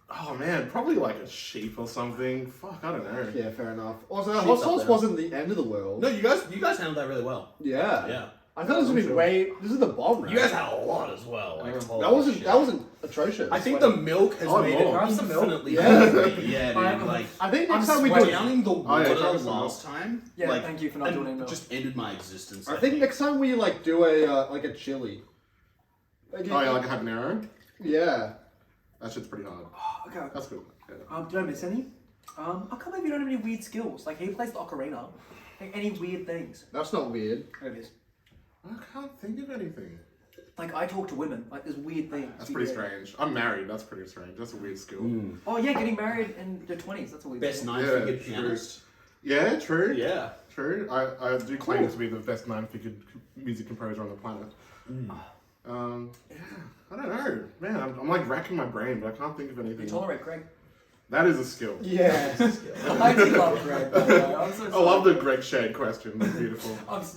D: Oh man, probably like a sheep or something. Fuck, I don't know.
B: Yeah, fair enough. Also,
C: Sheep's
B: hot
C: up
B: sauce
C: there.
B: wasn't the end of the world.
C: No, you guys handled that really well.
B: Yeah.
C: Yeah.
B: I thought this would be
D: Sure.
B: way. This is the bomb, right?
C: You guys had a lot as well. Like, holy
B: That wasn't
C: shit.
B: atrocious.
C: I think the milk has
D: Oh,
C: made
D: more.
C: it
A: Have some milk?
C: infinitely
B: Yeah.
C: better. Yeah,
A: I'm-
C: dude. Like,
B: I think
A: I'm
B: next time we do
A: sweating.
B: it.
C: downing the
D: Oh, yeah,
C: water
D: try some
C: last time.
A: Yeah,
C: like,
A: thank you for not
C: and
A: doing milk.
C: just ended my existence.
B: I think next time we like do a like a chili. Like,
D: Oh yeah, like a habanero.
B: yeah.
D: That shit's pretty hard.
A: Okay.
D: That's good. Yeah.
A: Did I miss any? I can't believe you don't have any weird skills. Like, he plays the ocarina. Like, any weird things?
B: That's not weird.
A: It is.
D: I can't think of anything.
A: Like, I talk to women. Like, there's weird things.
D: That's pretty strange. I'm married. That's pretty strange. That's a weird skill.
A: Oh, yeah, getting married in your 20s. That's a weird
C: Best
A: thing.
C: nine-fingered
D: true.
C: pianist.
D: Yeah, true.
C: Yeah.
D: True. I do claim to be the best nine-figured music composer on the planet. Yeah, I don't know. Man, I'm like racking my brain, but I can't think of
A: You
D: anything.
A: tolerate Greg.
D: That is a skill.
B: Yeah.
A: I do love Greg. by the way. I'm so
D: I
A: sorry.
D: love the Greg Shade question. That's beautiful.
A: I was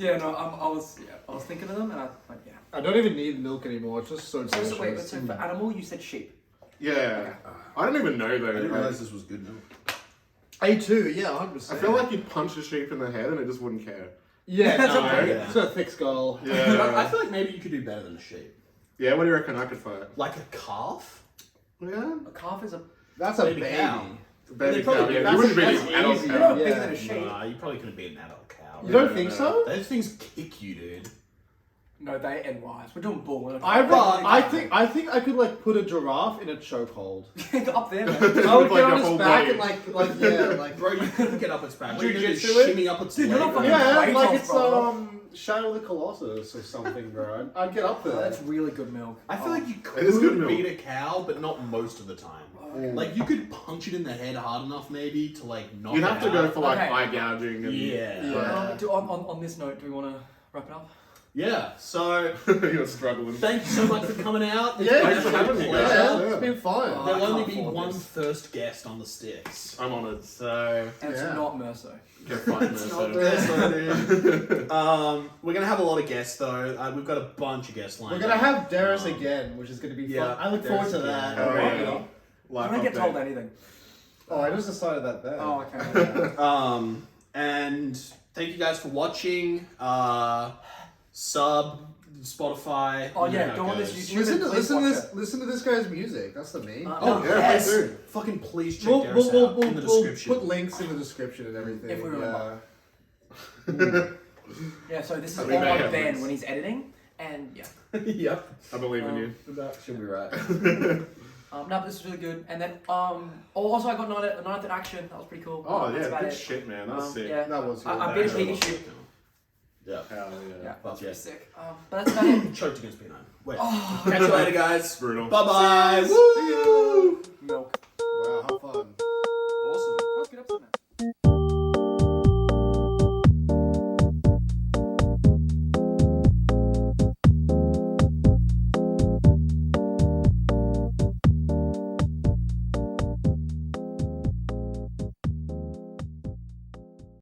A: thinking of them, and I went, yeah.
B: I don't even need milk anymore. It's just so
A: So,
B: delicious.
A: wait, so for animal, you said sheep.
D: Yeah. I don't even know
C: I didn't
D: though.
C: realize this was good milk.
B: A2, yeah, 100%.
D: I feel like you'd punch a sheep in the head and it just wouldn't care.
B: Yeah,
A: That's
B: no,
A: okay.
B: it's a thick skull.
C: I
D: Yeah.
C: feel like maybe you could do better than a sheep.
D: Yeah, what do you reckon I could fight?
C: Like a calf?
D: Yeah.
A: A calf is a.
B: That's a
C: Baby
B: baby.
C: cow.
D: Baby
C: They probably
D: cow.
C: do.
D: Yeah,
B: That's-
D: you wouldn't be
B: that's
D: an adult
B: easy.
A: You're
D: cow.
A: not bigger
B: Yeah.
A: than a sheep.
C: Nah, you probably couldn't beat an adult cow.
B: You don't
D: No,
B: think
D: no.
B: so?
C: Those things kick you, dude.
A: No, they and wise. We're doing bull. we're not-
B: I think I could like put a giraffe in a chokehold.
A: up there, man.
B: I would
D: With,
B: get
D: like,
B: on
D: your
B: his
D: whole
B: back
D: body.
B: and like yeah, like
C: Bro, you couldn't get up its back. What are you gonna do?
B: Jiu-jitsu it?
C: Shimmy up its
A: Dude, you're not
C: leg?
A: fucking-
B: yeah,
A: Weight
B: like
A: off,
B: it's
A: bro.
B: Shadow of the Colossus or something, bro. I'd get up there.
A: Oh, that's really good milk.
C: I feel like you
D: It is good
C: could
D: milk.
C: beat a cow, but not most of the time. Like you could punch it in the head hard enough, maybe to like knock
D: You'd
C: it
D: have to go
C: out.
D: for like
A: Okay.
D: eye gouging and
C: Yeah.
B: Yeah.
A: On this note, do we want to wrap it up?
C: Yeah. So
D: You're struggling.
C: thank you so much for coming out. It's
B: Yeah,
C: been
D: thanks for
C: a
D: having me,
C: pleasure.
D: guys.
B: yeah,
D: Yeah.
B: it's been fun.
A: Oh,
C: There'll
A: I
C: only
A: can't
C: be
A: afford
C: one
A: this.
C: first guest on the sticks.
D: I'm honoured.
C: So
A: And it's
B: Yeah.
A: not Mercer.
D: Get fucking
A: It's
D: Mercer.
A: not
C: we're gonna have a lot of guests though. We've got a bunch of guests lined
B: We're gonna
C: up.
B: have Derris again, which is gonna be
C: Yeah,
B: fun. I look forward to
C: Derris
B: that.
C: again.
D: Hell
B: Alright.
D: yeah.
A: I
D: Life
A: don't get
D: update.
A: told anything.
B: Oh, I just decided that there.
A: Oh, okay.
C: And thank you guys for watching. Sub Spotify.
A: Oh,
C: you know
A: yeah,
C: how it
A: go on this
C: goes.
A: YouTube.
B: Listen to this guy's music. That's the main.
C: Oh,
D: yeah,
C: yes.
D: please do.
C: Fucking please check Derris out in the description.
B: Put links in the description and everything.
A: If we remember. Yeah, so this is
D: I
A: all
D: mean, they
A: on
D: have
A: Ben
D: links.
A: when he's editing. And yeah.
C: Yep.
D: I believe in you.
C: That should be right.
A: No, but this is really good. And then, also I got Ninth in Action. That was pretty cool.
D: Oh
A: That's
D: yeah,
A: about
D: good
A: it.
D: shit, man. That's sick.
A: Yeah.
B: That was good.
A: I beat a Pikachu.
C: Yeah.
D: Hell
A: Yeah,
D: yeah.
A: that's
C: Yeah.
A: pretty sick. But that's about it.
C: Choked against P9. Wait.
A: Oh,
C: Catch you later, guys.
D: Brutal.
C: Bye bye.
A: See ya.
C: Woo!
A: Milk.
B: Wow, how fun.